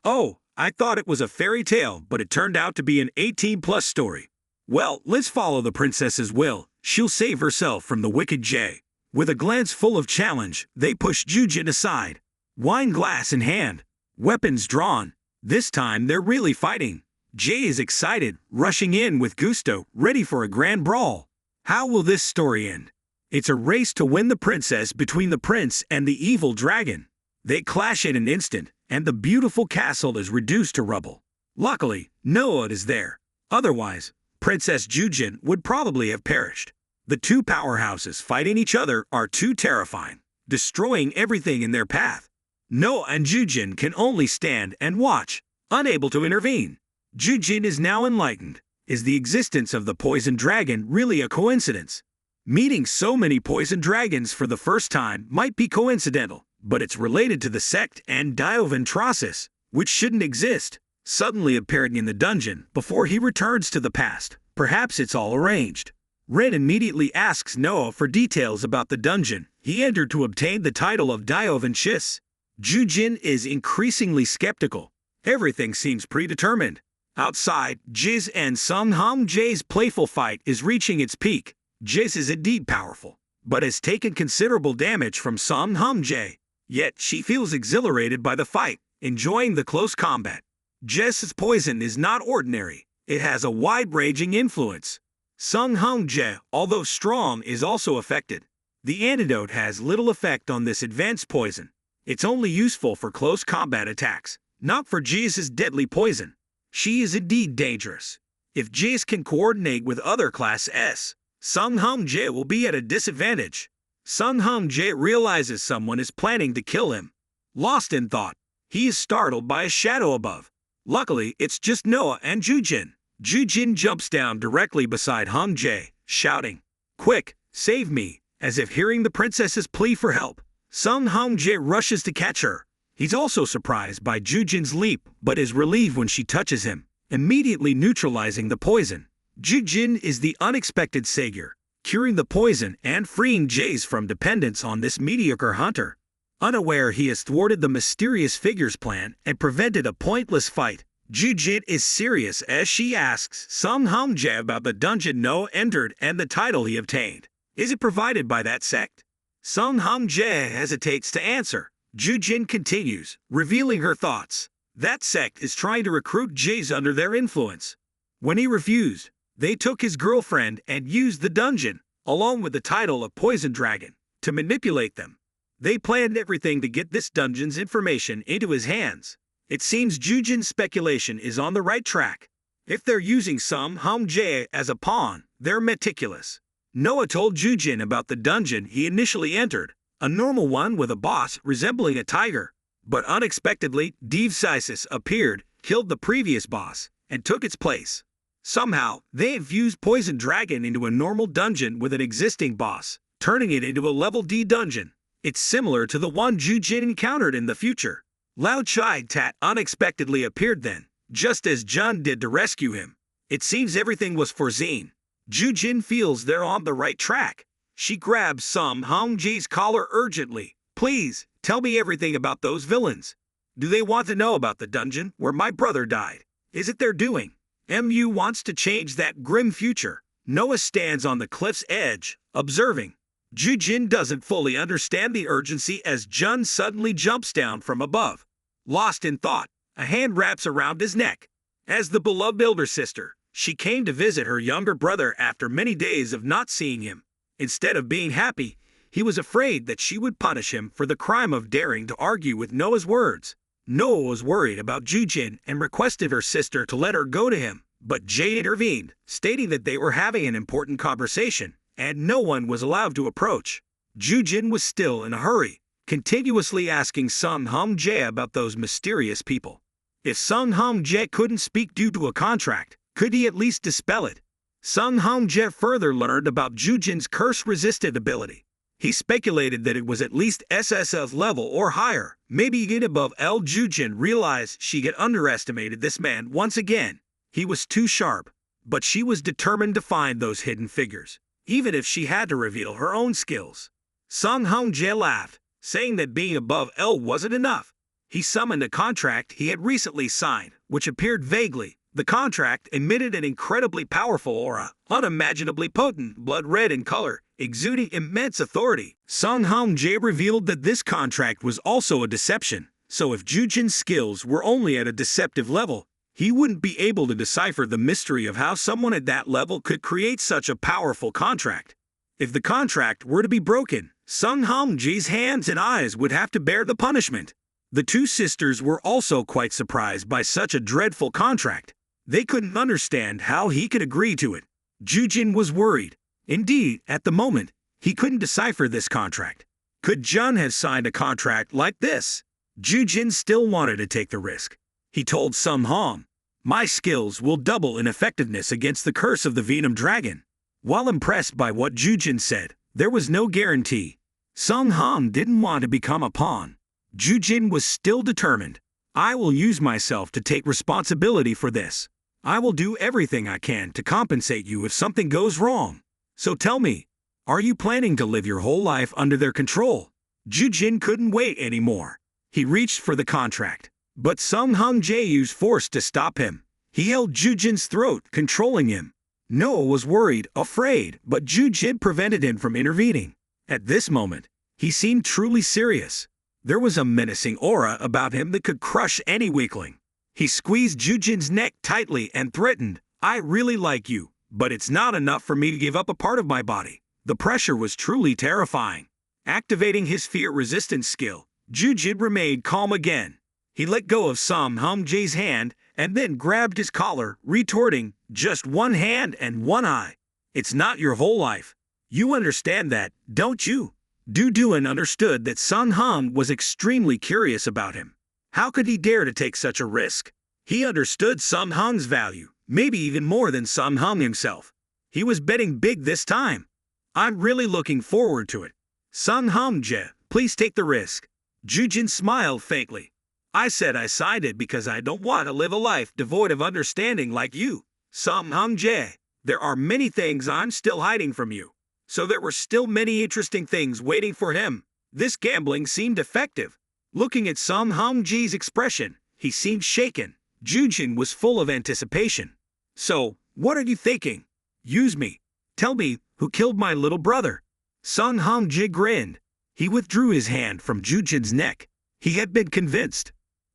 Oh, I thought it was a fairy tale, but it turned out to be an 18-plus story. Well, let's follow the princess's will. She'll save herself from the wicked Jay. With a glance full of challenge, they push Jujin aside. Wine glass in hand, weapons drawn. This time they're really fighting. Jay is excited, rushing in with gusto, ready for a grand brawl. How will this story end? It's a race to win the princess between the prince and the evil dragon. They clash in an instant, and the beautiful castle is reduced to rubble. Luckily, Noah is there. Otherwise, Princess Jujin would probably have perished. The two powerhouses fighting each other are too terrifying, destroying everything in their path. Noah and Jujin can only stand and watch, unable to intervene. Jujin is now enlightened. Is the existence of the poison dragon really a coincidence? Meeting so many poison dragons for the first time might be coincidental, but it's related to the sect and Dioventrosis, which shouldn't exist, suddenly appearing in the dungeon before he returns to the past. Perhaps it's all arranged. Ren immediately asks Noah for details about the dungeon he entered to obtain the title of Dioventrosis. Jujin is increasingly skeptical. Everything seems predetermined. Outside, Jiz and Sung Hong Jae's playful fight is reaching its peak. Jiz is indeed powerful, but has taken considerable damage from Sung Hong Jae. Yet she feels exhilarated by the fight, enjoying the close combat. Jiz's poison is not ordinary. It has a wide-ranging influence. Sung Hong Jae, although strong, is also affected. The antidote has little effect on this advanced poison. It's only useful for close combat attacks, not for Jiz's deadly poison. She is indeed dangerous. If Jiz can coordinate with other Class S, Sung Hong Jae will be at a disadvantage. Sung Hong Jae realizes someone is planning to kill him. Lost in thought, he is startled by a shadow above. Luckily, it's just Noah and Jujin. Jujin jumps down directly beside Hong Jae, shouting, "Quick, save me!" As if hearing the princess's plea for help. Sung Hong Jae rushes to catch her. He's also surprised by Jujin's leap, but is relieved when she touches him, immediately neutralizing the poison. Jujin is the unexpected savior, curing the poison and freeing Jace from dependence on this mediocre hunter. Unaware he has thwarted the mysterious figure's plan and prevented a pointless fight, Jujin is serious as she asks Sung Hong Jae about the dungeon Noah entered and the title he obtained. Is it provided by that sect? Sung Hong Jae hesitates to answer. Jujin continues, revealing her thoughts. That sect is trying to recruit Jace under their influence. When he refused, they took his girlfriend and used the dungeon, along with the title of Poison Dragon, to manipulate them. They planned everything to get this dungeon's information into his hands. It seems Jujin's speculation is on the right track. If they're using Sung Hong Jae as a pawn, they're meticulous. Noah told Jujin about the dungeon he initially entered, a normal one with a boss resembling a tiger. But unexpectedly, Devsisis appeared, killed the previous boss, and took its place. Somehow, they infused Poison Dragon into a normal dungeon with an existing boss, turning it into a level D dungeon. It's similar to the one Jujin encountered in the future. Lao Chai Tat unexpectedly appeared then, just as Jun did to rescue him. It seems everything was foreseen. Jujin feels they're on the right track. She grabs Sung Hong Jae's collar urgently. Please, tell me everything about those villains. Do they want to know about the dungeon where my brother died? Is it their doing? MU wants to change that grim future. Noah stands on the cliff's edge, observing. Jujin doesn't fully understand the urgency as Jun suddenly jumps down from above. Lost in thought, a hand wraps around his neck. As the beloved elder sister, she came to visit her younger brother after many days of not seeing him. Instead of being happy, he was afraid that she would punish him for the crime of daring to argue with Noah's words. Noah was worried about Jujin and requested her sister to let her go to him, but Jay intervened, stating that they were having an important conversation, and no one was allowed to approach. Jujin was still in a hurry, continuously asking Sung Hong Jae about those mysterious people. If Sung Hong Jae couldn't speak due to a contract, could he at least dispel it? Sung Hong Jae further learned about Jujin's curse-resistant ability. He speculated that it was at least SSS-Level or higher, maybe even above L. Jujin realized she had underestimated this man once again. He was too sharp, but she was determined to find those hidden figures, even if she had to reveal her own skills. Sung Hong Jae laughed, saying that being above L wasn't enough. He summoned a contract he had recently signed, which appeared vaguely. The contract emitted an incredibly powerful aura, unimaginably potent, blood red in color, exuding immense authority. Sung Hong-jae revealed that this contract was also a deception, so if Ju-jin's skills were only at a deceptive level, he wouldn't be able to decipher the mystery of how someone at that level could create such a powerful contract. If the contract were to be broken, Sung Hong-jae's hands and eyes would have to bear the punishment. The two sisters were also quite surprised by such a dreadful contract. They couldn't understand how he could agree to it. Ju-jin was worried. Indeed, at the moment, he couldn't decipher this contract. Could Jun have signed a contract like this? Ju-jin still wanted to take the risk. He told Sung Hong, "My skills will double in effectiveness against the curse of the Venom Dragon." While impressed by what Ju-jin said, there was no guarantee. Sung Hong didn't want to become a pawn. Ju-jin was still determined. "I will use myself to take responsibility for this. I will do everything I can to compensate you if something goes wrong. So tell me, are you planning to live your whole life under their control?" Ju-jin couldn't wait anymore. He reached for the contract, but Sung Hong-jae used force to stop him. He held Ju-jin's throat, controlling him. Noah was worried, afraid, but Ju-jin prevented him from intervening. At this moment, he seemed truly serious. There was a menacing aura about him that could crush any weakling. He squeezed Ju-jin's neck tightly and threatened, "I really like you, but it's not enough for me to give up a part of my body." The pressure was truly terrifying. Activating his fear-resistance skill, Ju-jin remained calm again. He let go of Sung Hong-jae's hand and then grabbed his collar, retorting, "Just one hand and one eye. It's not your whole life. You understand that, don't you?" Du-duan understood that Sung Hong was extremely curious about him. How could he dare to take such a risk? He understood Sung Hong's value, maybe even more than Sung Hong himself. He was betting big this time. "I'm really looking forward to it. Sung Hong-jae, please take the risk." Ju-jin smiled faintly. "I said I signed it because I don't want to live a life devoid of understanding like you, Sung Hong-jae. There are many things I'm still hiding from you." So there were still many interesting things waiting for him. This gambling seemed effective. Looking at Sung Hong-jae's expression, he seemed shaken. Ju-jin was full of anticipation. "So, what are you thinking? Use me. Tell me, who killed my little brother?" Sung Hong-jae grinned. He withdrew his hand from Ju-jin's neck. He had been convinced.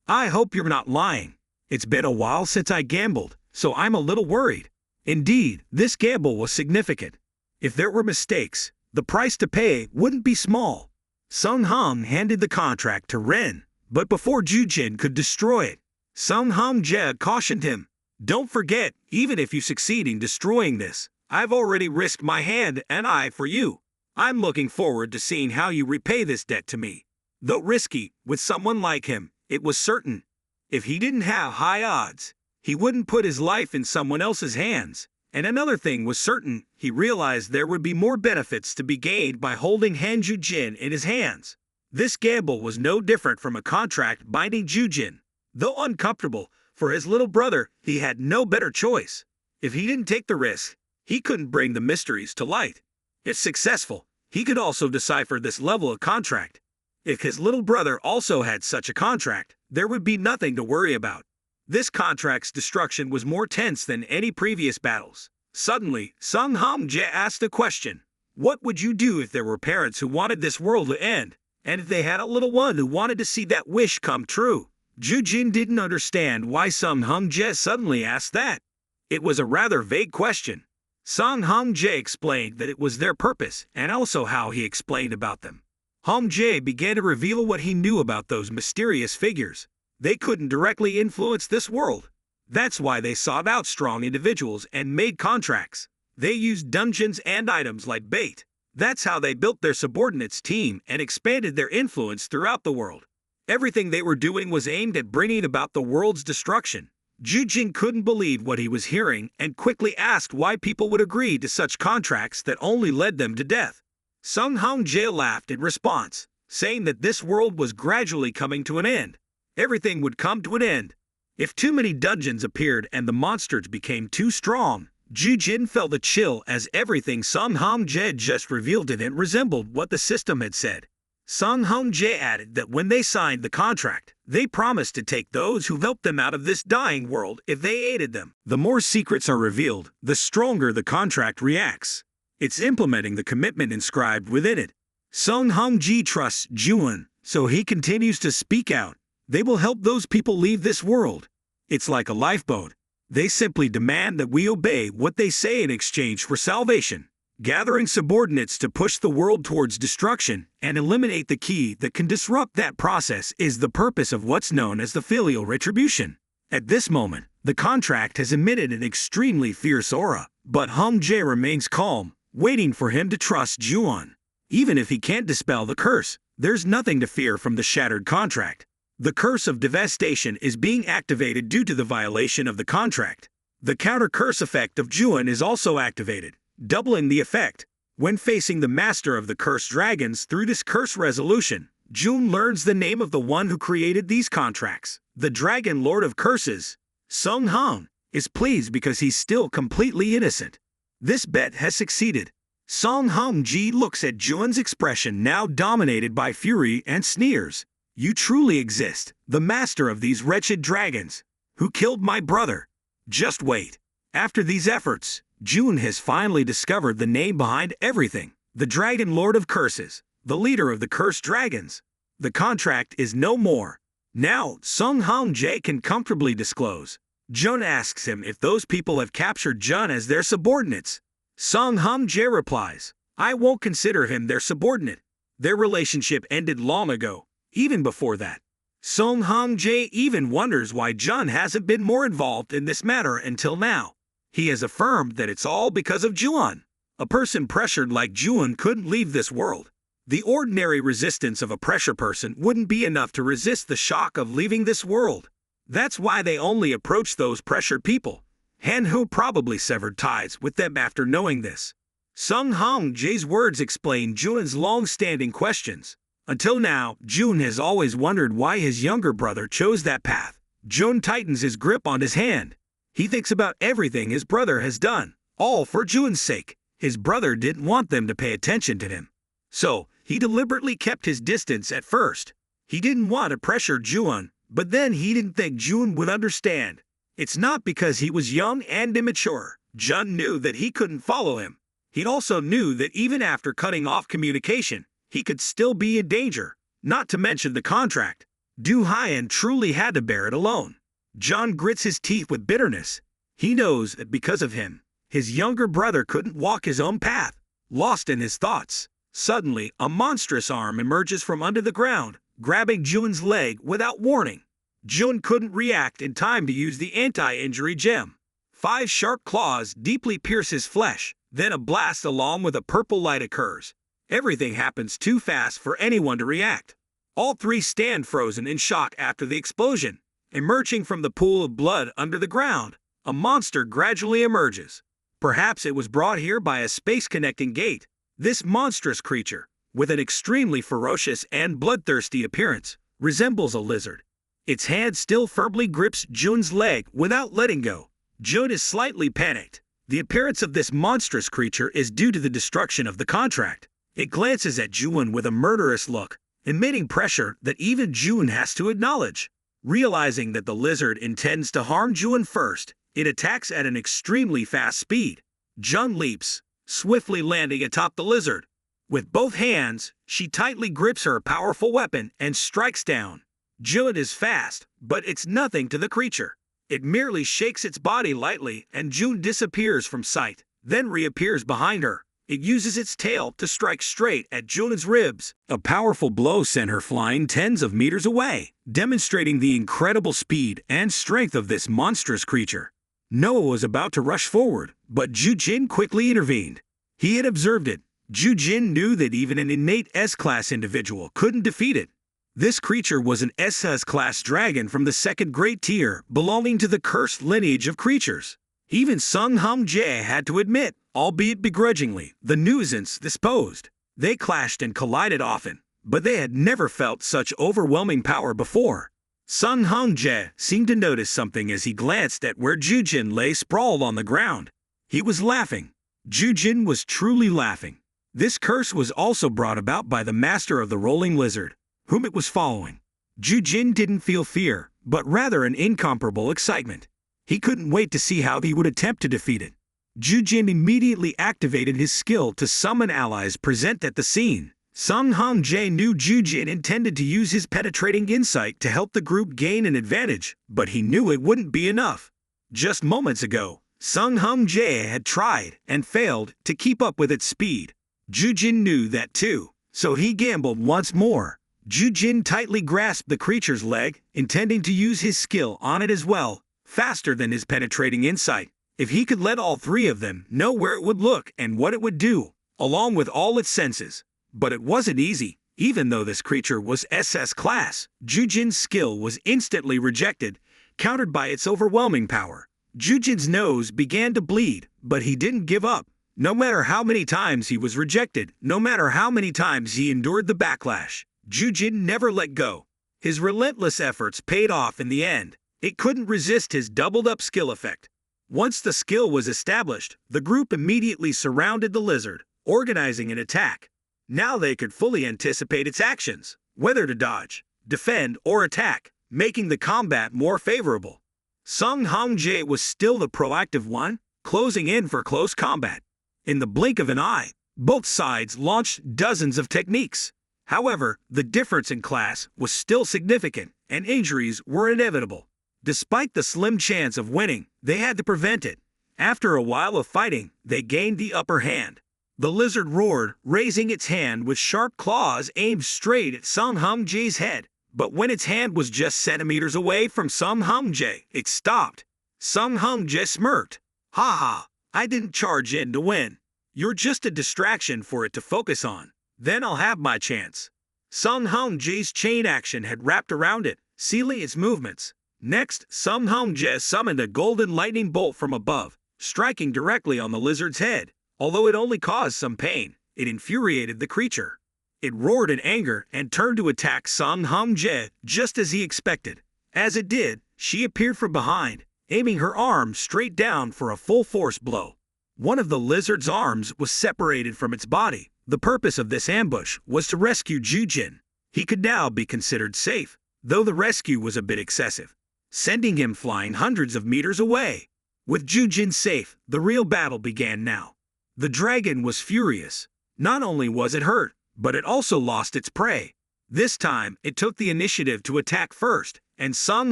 "I hope you're not lying. It's been a while since I gambled, so I'm a little worried." Indeed, this gamble was significant. If there were mistakes, the price to pay wouldn't be small. Sung Hong handed the contract to Ren, but before Ju-jin could destroy it, Sung Hong-jae cautioned him, "Don't forget, even if you succeed in destroying this, I've already risked my hand and eye for you. I'm looking forward to seeing how you repay this debt to me." Though risky, with someone like him, it was certain. If he didn't have high odds, he wouldn't put his life in someone else's hands. And another thing was certain, he realized there would be more benefits to be gained by holding Han Ju-jin in his hands. This gamble was no different from a contract binding Ju-jin. Though uncomfortable, for his little brother, he had no better choice. If he didn't take the risk, he couldn't bring the mysteries to light. If successful, he could also decipher this level of contract. If his little brother also had such a contract, there would be nothing to worry about. This contract's destruction was more tense than any previous battles. Suddenly, Sung Hong-jae asked a question. What would you do if there were parents who wanted this world to end, and if they had a little one who wanted to see that wish come true? Ju-jin didn't understand why Sung Hong-jae suddenly asked that. It was a rather vague question. Sung Hong-jae explained that it was their purpose, and also how he explained about them. Hong-jae began to reveal what he knew about those mysterious figures. They couldn't directly influence this world. That's why they sought out strong individuals and made contracts. They used dungeons and items like bait. That's how they built their subordinates' team and expanded their influence throughout the world. Everything they were doing was aimed at bringing about the world's destruction. Ju-jin couldn't believe what he was hearing and quickly asked why people would agree to such contracts that only led them to death. Sung Hong-jae laughed in response, saying that this world was gradually coming to an end. Everything would come to an end. If too many dungeons appeared and the monsters became too strong, Ju-jin felt a chill as everything Sung Hong-jae just revealed to him resembled what the system had said. Sung Hong-jae added that when they signed the contract, they promised to take those who helped them out of this dying world if they aided them. The more secrets are revealed, the stronger the contract reacts. It's implementing the commitment inscribed within it. Sung Hong-ji trusts Juwon, so he continues to speak out. They will help those people leave this world. It's like a lifeboat. They simply demand that we obey what they say in exchange for salvation. Gathering subordinates to push the world towards destruction and eliminate the key that can disrupt that process is the purpose of what's known as the filial retribution. At this moment, the contract has emitted an extremely fierce aura, but Hong-jae remains calm, waiting for him to trust Juwon. Even if he can't dispel the curse, there's nothing to fear from the shattered contract. The curse of devastation is being activated due to the violation of the contract. The counter-curse effect of Juwon is also activated, doubling the effect. When facing the master of the cursed dragons through this curse resolution, Juwon learns the name of the one who created these contracts. The Dragon Lord of Curses, Sung Hong, is pleased because he's still completely innocent. This bet has succeeded. Sung Hong-ji looks at Juwon's expression now dominated by fury and sneers. You truly exist, the master of these wretched dragons, who killed my brother. Just wait. After these efforts, Juwon has finally discovered the name behind everything, the Dragon Lord of Curses, the leader of the cursed dragons. The contract is no more. Now, Sung Hong-jae can comfortably disclose. Juwon asks him if those people have captured Juwon as their subordinates. Sung Hong-jae replies, I won't consider him their subordinate. Their relationship ended long ago, even before that. Sung Hong-jae even wonders why Juwon hasn't been more involved in this matter until now. He has affirmed that it's all because of Juwon. A person pressured like Juwon couldn't leave this world. The ordinary resistance of a pressure person wouldn't be enough to resist the shock of leaving this world. That's why they only approach those pressured people. Han-ho probably severed ties with them after knowing this. Sung Hong-jae's words explain Juwon's long-standing questions. Until now, Juwon has always wondered why his younger brother chose that path. Juwon tightens his grip on his hand. He thinks about everything his brother has done, all for Juwon's sake. His brother didn't want them to pay attention to him. So, he deliberately kept his distance at first. He didn't want to pressure Juwon, but then he didn't think Juwon would understand. It's not because he was young and immature. Juwon knew that he couldn't follow him. He also knew that even after cutting off communication, he could still be in danger, not to mention the contract. Du Hyan truly had to bear it alone. Juwon grits his teeth with bitterness. He knows that because of him, his younger brother couldn't walk his own path. Lost in his thoughts, suddenly a monstrous arm emerges from under the ground, grabbing Juwon's leg without warning. Juwon couldn't react in time to use the anti-injury gem. 5 sharp claws deeply pierce his flesh, then a blast along with a purple light occurs. Everything happens too fast for anyone to react. All 3 stand frozen in shock after the explosion. Emerging from the pool of blood under the ground, a monster gradually emerges. Perhaps it was brought here by a space-connecting gate. This monstrous creature, with an extremely ferocious and bloodthirsty appearance, resembles a lizard. Its hand still firmly grips Juwon's leg without letting go. Juwon is slightly panicked. The appearance of this monstrous creature is due to the destruction of the contract. It glances at Juwon with a murderous look, emitting pressure that even Juwon has to acknowledge. Realizing that the lizard intends to harm Juwon first, it attacks at an extremely fast speed. Juwon leaps, swiftly landing atop the lizard. With both hands, she tightly grips her powerful weapon and strikes down. Juwon is fast, but it's nothing to the creature. It merely shakes its body lightly and Juwon disappears from sight, then reappears behind her. It uses its tail to strike straight at Juwon's ribs. A powerful blow sent her flying tens of meters away, demonstrating the incredible speed and strength of this monstrous creature. Noah was about to rush forward, but Ju-jin quickly intervened. He had observed it. Ju-jin knew that even an innate S-class individual couldn't defeat it. This creature was an SS-class dragon from the 2nd grade tier, belonging to the cursed lineage of creatures. Even Sung Hong-jae had to admit, albeit begrudgingly, the nuisance this posed. They clashed and collided often, but they had never felt such overwhelming power before. Sung Hong-jae seemed to notice something as he glanced at where Ju-jin lay sprawled on the ground. He was laughing. Ju-jin was truly laughing. This curse was also brought about by the master of the rolling lizard, whom it was following. Ju-jin didn't feel fear, but rather an incomparable excitement. He couldn't wait to see how he would attempt to defeat it. Ju-jin immediately activated his skill to summon allies present at the scene. Sung Hong-jae knew Ju-jin intended to use his penetrating insight to help the group gain an advantage, but he knew it wouldn't be enough. Just moments ago, Sung Hong-jae had tried and failed to keep up with its speed. Ju-jin knew that too, so he gambled once more. Ju-jin tightly grasped the creature's leg, intending to use his skill on it as well, faster than his penetrating insight. If he could let all three of them know where it would look and what it would do, along with all its senses. But it wasn't easy. Even though this creature was SS class, Ju-jin's skill was instantly rejected, countered by its overwhelming power. Ju-jin's nose began to bleed, but he didn't give up. No matter how many times he was rejected, no matter how many times he endured the backlash, Ju-jin never let go. His relentless efforts paid off in the end. It couldn't resist his doubled-up skill effect. Once the skill was established, the group immediately surrounded the lizard, organizing an attack. Now they could fully anticipate its actions, whether to dodge, defend, or attack, making the combat more favorable. Sung Hong-jae was still the proactive one, closing in for close combat. In the blink of an eye, both sides launched dozens of techniques. However, the difference in class was still significant, and injuries were inevitable. Despite the slim chance of winning, they had to prevent it. After a while of fighting, they gained the upper hand. The lizard roared, raising its hand with sharp claws aimed straight at Sung Hong-jae's head. But when its hand was just centimeters away from Sung Hong-jae, it stopped. Sung Hong-jae smirked. "Ha ha, I didn't charge in to win. You're just a distraction for it to focus on. Then I'll have my chance." Sung Hong-jae's chain action had wrapped around it, sealing its movements. Next, Sung Hong-jae summoned a golden lightning bolt from above, striking directly on the lizard's head. Although it only caused some pain, it infuriated the creature. It roared in anger and turned to attack Sung Hong-jae just as he expected. As it did, she appeared from behind, aiming her arm straight down for a full-force blow. One of the lizard's arms was separated from its body. The purpose of this ambush was to rescue Ju-jin. He could now be considered safe, though the rescue was a bit excessive, sending him flying hundreds of meters away. With Ju-jin safe, the real battle began now. The dragon was furious. Not only was it hurt, but it also lost its prey. This time, it took the initiative to attack first, and Sung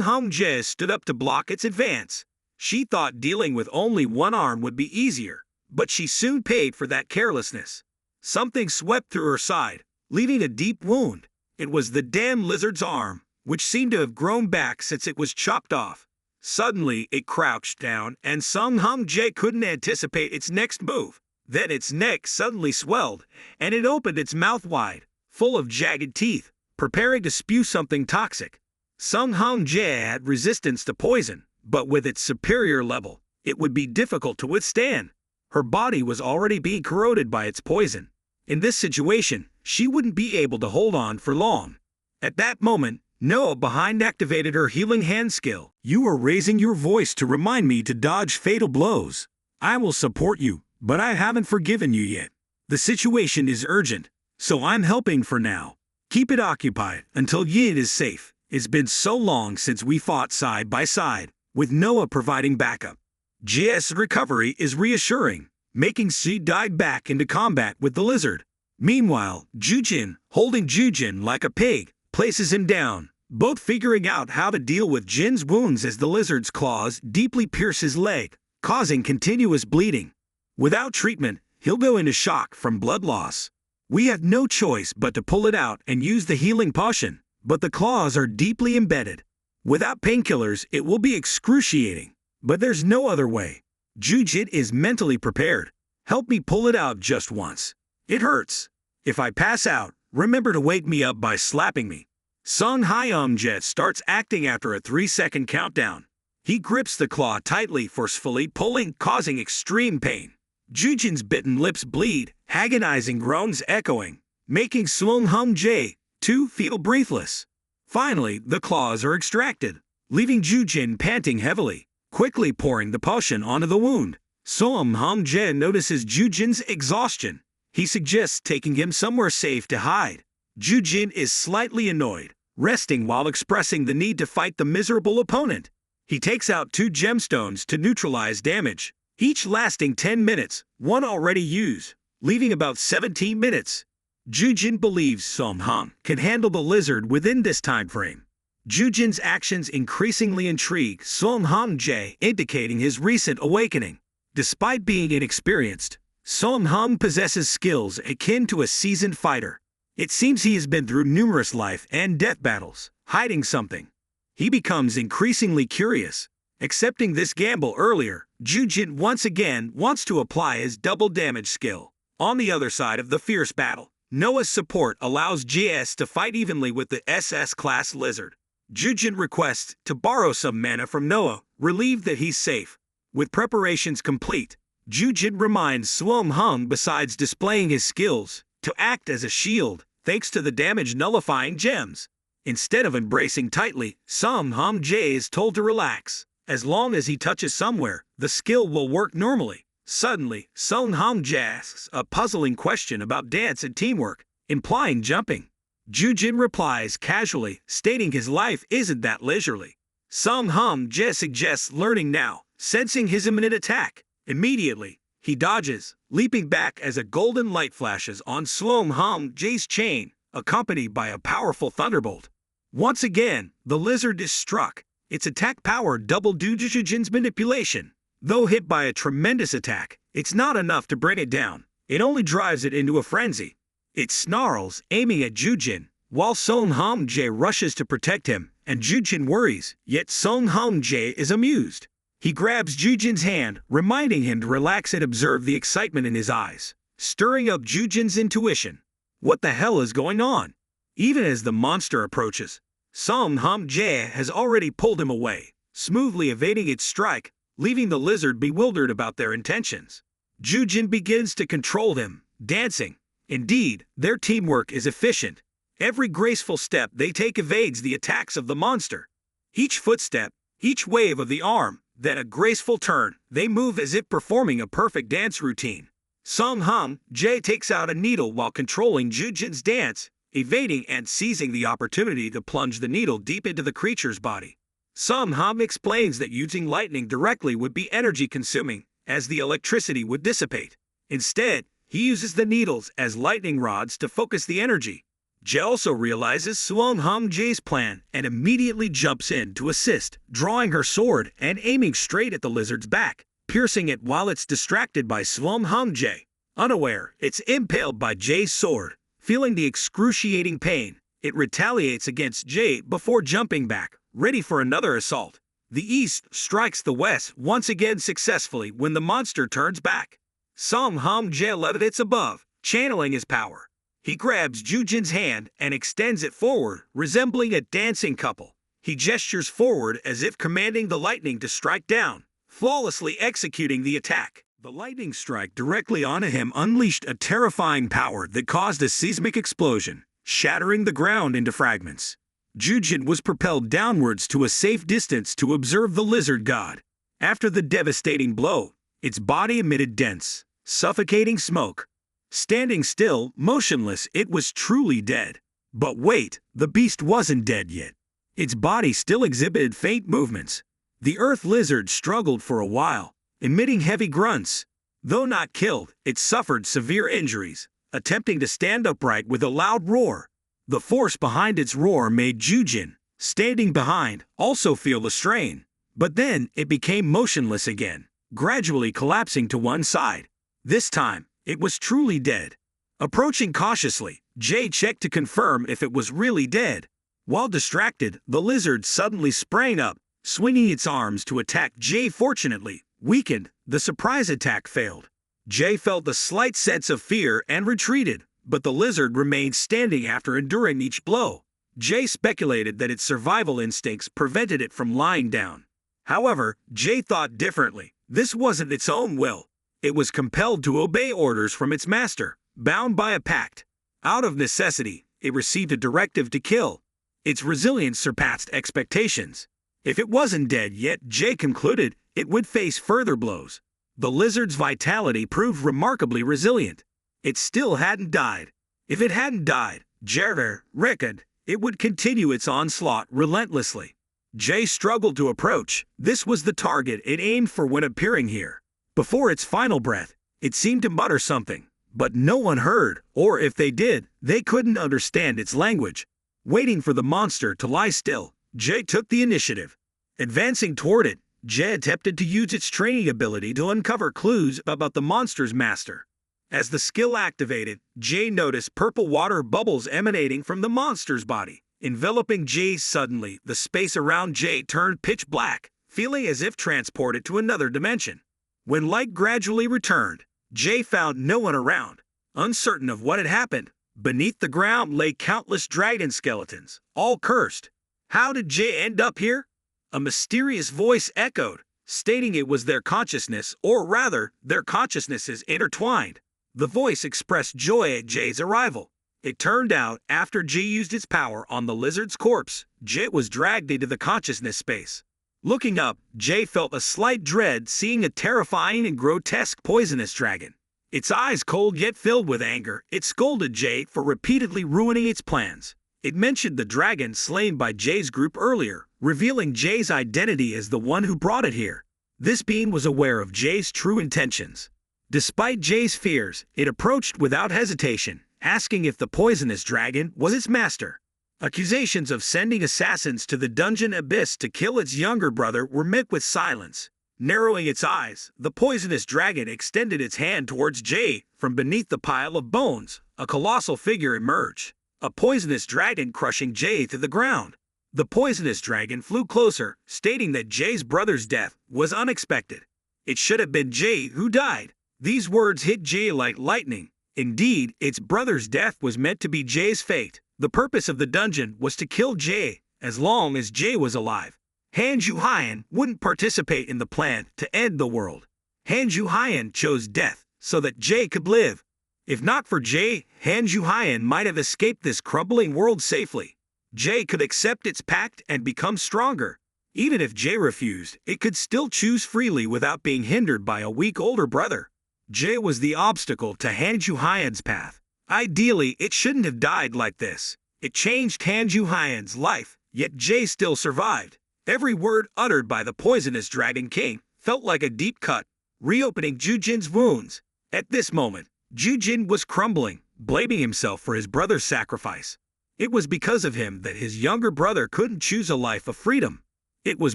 Hong-jae stood up to block its advance. She thought dealing with only one arm would be easier, but she soon paid for that carelessness. Something swept through her side, leaving a deep wound. It was the damn lizard's arm, which seemed to have grown back since it was chopped off. Suddenly, it crouched down, and Sung Hong-jae couldn't anticipate its next move. Then its neck suddenly swelled, and it opened its mouth wide, full of jagged teeth, preparing to spew something toxic. Sung Hong-jae had resistance to poison, but with its superior level, it would be difficult to withstand. Her body was already being corroded by its poison. In this situation, she wouldn't be able to hold on for long. At that moment, Noah behind activated her healing hand skill. "You are raising your voice to remind me to dodge fatal blows. I will support you, but I haven't forgiven you yet. The situation is urgent, so I'm helping for now. Keep it occupied until Yin is safe. It's been so long since we fought side by side," with Noah providing backup. J's recovery is reassuring, making Si dive back into combat with the lizard. Meanwhile, Ju-jin, holding Ju-jin like a pig, places him down, both figuring out how to deal with Jin's wounds as the lizard's claws deeply pierce his leg, causing continuous bleeding. Without treatment, he'll go into shock from blood loss. We have no choice but to pull it out and use the healing potion, but the claws are deeply embedded. Without painkillers, it will be excruciating, but there's no other way. Ju-jin is mentally prepared. "Help me pull it out just once. It hurts. If I pass out, remember to wake me up by slapping me." Sung Hong-jae starts acting after a 3-second countdown. He grips the claw tightly, forcefully pulling, causing extreme pain. Ju-jin's bitten lips bleed, agonizing groans echoing, making Sung Hong-jae too feel breathless. Finally, the claws are extracted, leaving Ju-jin panting heavily, quickly pouring the potion onto the wound. Sung Hong-jae notices Ju-jin's exhaustion. He suggests taking him somewhere safe to hide. Ju-jin is slightly annoyed, resting while expressing the need to fight the miserable opponent. He takes out 2 gemstones to neutralize damage, each lasting 10 minutes, one already used, leaving about 17 minutes. Ju-jin believes Song-hong can handle the lizard within this time frame. Ju-jin's actions increasingly intrigue Song-hong-jae, indicating his recent awakening. Despite being inexperienced, Song-hong possesses skills akin to a seasoned fighter. It seems he has been through numerous life and death battles, hiding something. He becomes increasingly curious. Accepting this gamble earlier, Ju-jin once again wants to apply his double damage skill. On the other side of the fierce battle, Noah's support allows JS to fight evenly with the SS-class lizard. Ju-jin requests to borrow some mana from Noah, relieved that he's safe. With preparations complete, Ju-jin reminds Song-hong, besides displaying his skills, to act as a shield, thanks to the damage-nullifying gems. Instead of embracing tightly, Song-hong-jae is told to relax. As long as he touches somewhere, the skill will work normally. Suddenly, Song-hong-jae asks a puzzling question about dance and teamwork, implying jumping. Ju-jin replies casually, stating his life isn't that leisurely. Song-hong-jae suggests learning now, sensing his imminent attack. Immediately, he dodges, leaping back as a golden light flashes on Song-hong-jae's chain, accompanied by a powerful thunderbolt. Once again, the lizard is struck, its attack power doubled due to Ju-jin's manipulation. Though hit by a tremendous attack, it's not enough to bring it down. It only drives it into a frenzy. It snarls, aiming at Ju-jin, while Song-hong-jae rushes to protect him, and Ju-jin worries, yet Song-hong-jae is amused. He grabs Ju-jin's hand, reminding him to relax and observe the excitement in his eyes, stirring up Ju-jin's intuition. What the hell is going on? Even as the monster approaches, Song-hong-jae has already pulled him away, smoothly evading its strike, leaving the lizard bewildered about their intentions. Ju-jin begins to control him, dancing. Indeed, their teamwork is efficient. Every graceful step they take evades the attacks of the monster. Each footstep, each wave of the arm, then a graceful turn, they move as if performing a perfect dance routine. Song-hong-jae takes out a needle while controlling Ju-jin's dance, evading and seizing the opportunity to plunge the needle deep into the creature's body. Song-hong explains that using lightning directly would be energy-consuming, as the electricity would dissipate. Instead, he uses the needles as lightning rods to focus the energy. Jae also realizes Song-hong-jae's plan and immediately jumps in to assist, drawing her sword and aiming straight at the lizard's back, piercing it while it's distracted by Song-hong-jae. Unaware, it's impaled by Jae's sword. Feeling the excruciating pain, it retaliates against Jae before jumping back, ready for another assault. The east strikes the west once again successfully when the monster turns back. Song-hong-jae levitates above, channeling his power. He grabs Ju-jin's hand and extends it forward, resembling a dancing couple. He gestures forward as if commanding the lightning to strike down, flawlessly executing the attack. The lightning strike directly onto him unleashed a terrifying power that caused a seismic explosion, shattering the ground into fragments. Ju-jin was propelled downwards to a safe distance to observe the lizard god. After the devastating blow, its body emitted dense, suffocating smoke. Standing still, motionless, it was truly dead. But wait, the beast wasn't dead yet. Its body still exhibited faint movements. The earth lizard struggled for a while, emitting heavy grunts. Though not killed, it suffered severe injuries, attempting to stand upright with a loud roar. The force behind its roar made Ju-jin, standing behind, also feel the strain. But then, it became motionless again, gradually collapsing to one side. This time, it was truly dead. Approaching cautiously, Jae checked to confirm if it was really dead. While distracted, the lizard suddenly sprang up, swinging its arms to attack Jae. Fortunately, weakened, the surprise attack failed. Jae felt a slight sense of fear and retreated, but the lizard remained standing after enduring each blow. Jae speculated that its survival instincts prevented it from lying down. However, Jae thought differently. This wasn't its own will. It was compelled to obey orders from its master, bound by a pact. Out of necessity, it received a directive to kill. Its resilience surpassed expectations. If it wasn't dead yet, Jae concluded, it would face further blows. The lizard's vitality proved remarkably resilient. It still hadn't died. If it hadn't died, Jerder reckoned it would continue its onslaught relentlessly. Jay struggled to approach. This was the target it aimed for when appearing here. Before its final breath, it seemed to mutter something, but no one heard, or if they did, they couldn't understand its language. Waiting for the monster to lie still, Jay took the initiative. Advancing toward it, Jay attempted to use its training ability to uncover clues about the monster's master. As the skill activated, Jay noticed purple water bubbles emanating from the monster's body. Enveloping Jay suddenly, the space around Jay turned pitch black, feeling as if transported to another dimension. When light gradually returned, Jay found no one around. Uncertain of what had happened, beneath the ground lay countless dragon skeletons, all cursed. How did Jay end up here? A mysterious voice echoed, stating it was their consciousness, or rather, their consciousnesses intertwined. The voice expressed joy at Jay's arrival. It turned out, after Jay used its power on the lizard's corpse, Jay was dragged into the consciousness space. Looking up, Jay felt a slight dread seeing a terrifying and grotesque poisonous dragon. Its eyes cold yet filled with anger, it scolded Jay for repeatedly ruining its plans. It mentioned the dragon slain by Jay's group earlier, revealing Jay's identity as the one who brought it here. This being was aware of Jay's true intentions. Despite Jay's fears, it approached without hesitation, asking if the poisonous dragon was its master. Accusations of sending assassins to the dungeon abyss to kill its younger brother were met with silence. Narrowing its eyes, the poisonous dragon extended its hand towards Jay. From beneath the pile of bones, a colossal figure emerged, a poisonous dragon crushing Jay to the ground. The poisonous dragon flew closer, stating that Jay's brother's death was unexpected. It should have been Jay who died. These words hit Jay like lightning. Indeed, its brother's death was meant to be Jay's fate. The purpose of the dungeon was to kill Jay, as long as Jay was alive. Han Juhyan wouldn't participate in the plan to end the world. Han Juhyan chose death so that Jay could live. If not for Jay, Han Juhyan might have escaped this crumbling world safely. Jay could accept its pact and become stronger. Even if Jay refused, it could still choose freely without being hindered by a weak older brother. Jay was the obstacle to Han Juhyan's path. Ideally, it shouldn't have died like this. It changed Han Juhyan's life, yet Jay still survived. Every word uttered by the poisonous Dragon King felt like a deep cut, reopening Jujin's wounds. At this moment, Jujin was crumbling, blaming himself for his brother's sacrifice. It was because of him that his younger brother couldn't choose a life of freedom. It was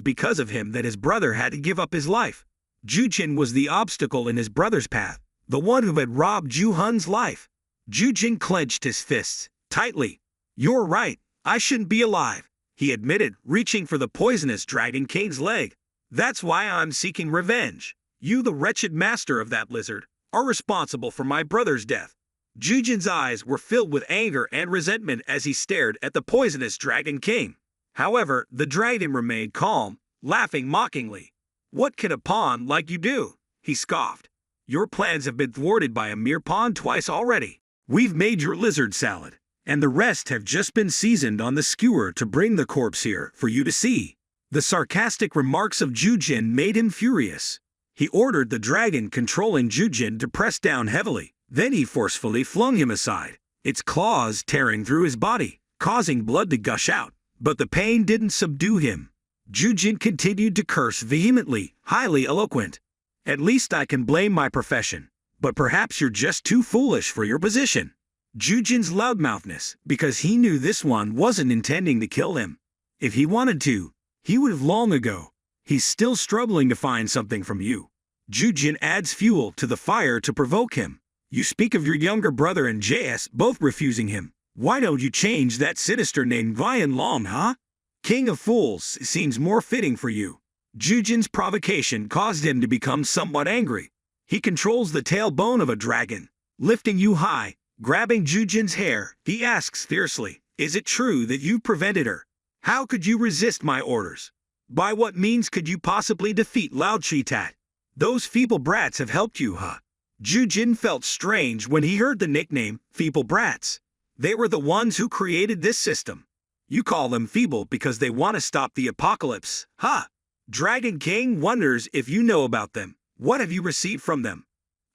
because of him that his brother had to give up his life. Jujin was the obstacle in his brother's path, the one who had robbed Ju-hun's life. Jujin clenched his fists tightly. "You're right, I shouldn't be alive," he admitted, reaching for the poisonous Dragon King's leg. "That's why I'm seeking revenge. You, the wretched master of that lizard, are responsible for my brother's death." Jujin's eyes were filled with anger and resentment as he stared at the poisonous Dragon King. However, the dragon remained calm, laughing mockingly. "What can a pawn like you do?" he scoffed. "Your plans have been thwarted by a mere pawn twice already. We've made your lizard salad, and the rest have just been seasoned on the skewer to bring the corpse here for you to see." The sarcastic remarks of Jujin made him furious. He ordered the dragon controlling Jujin to press down heavily. Then he forcefully flung him aside, its claws tearing through his body, causing blood to gush out. But the pain didn't subdue him. Jujin continued to curse vehemently, highly eloquent. "At least I can blame my profession, but perhaps you're just too foolish for your position." Jujin's loudmouthness, because he knew this one wasn't intending to kill him. If he wanted to, he would have long ago. "He's still struggling to find something from you." Jujin adds fuel to the fire to provoke him. "You speak of your younger brother and JS both refusing him. Why don't you change that sinister name Vian Long, huh? King of Fools seems more fitting for you." Jujin's provocation caused him to become somewhat angry. He controls the tailbone of a dragon. Lifting you high, grabbing Jujin's hair, he asks fiercely, "Is it true that you prevented her? How could you resist my orders? By what means could you possibly defeat Lao Chi-Tat? Those feeble brats have helped you, huh?" Jujin felt strange when he heard the nickname, feeble brats. They were the ones who created this system. You call them feeble because they want to stop the apocalypse, huh? Dragon King wonders if you know about them. What have you received from them?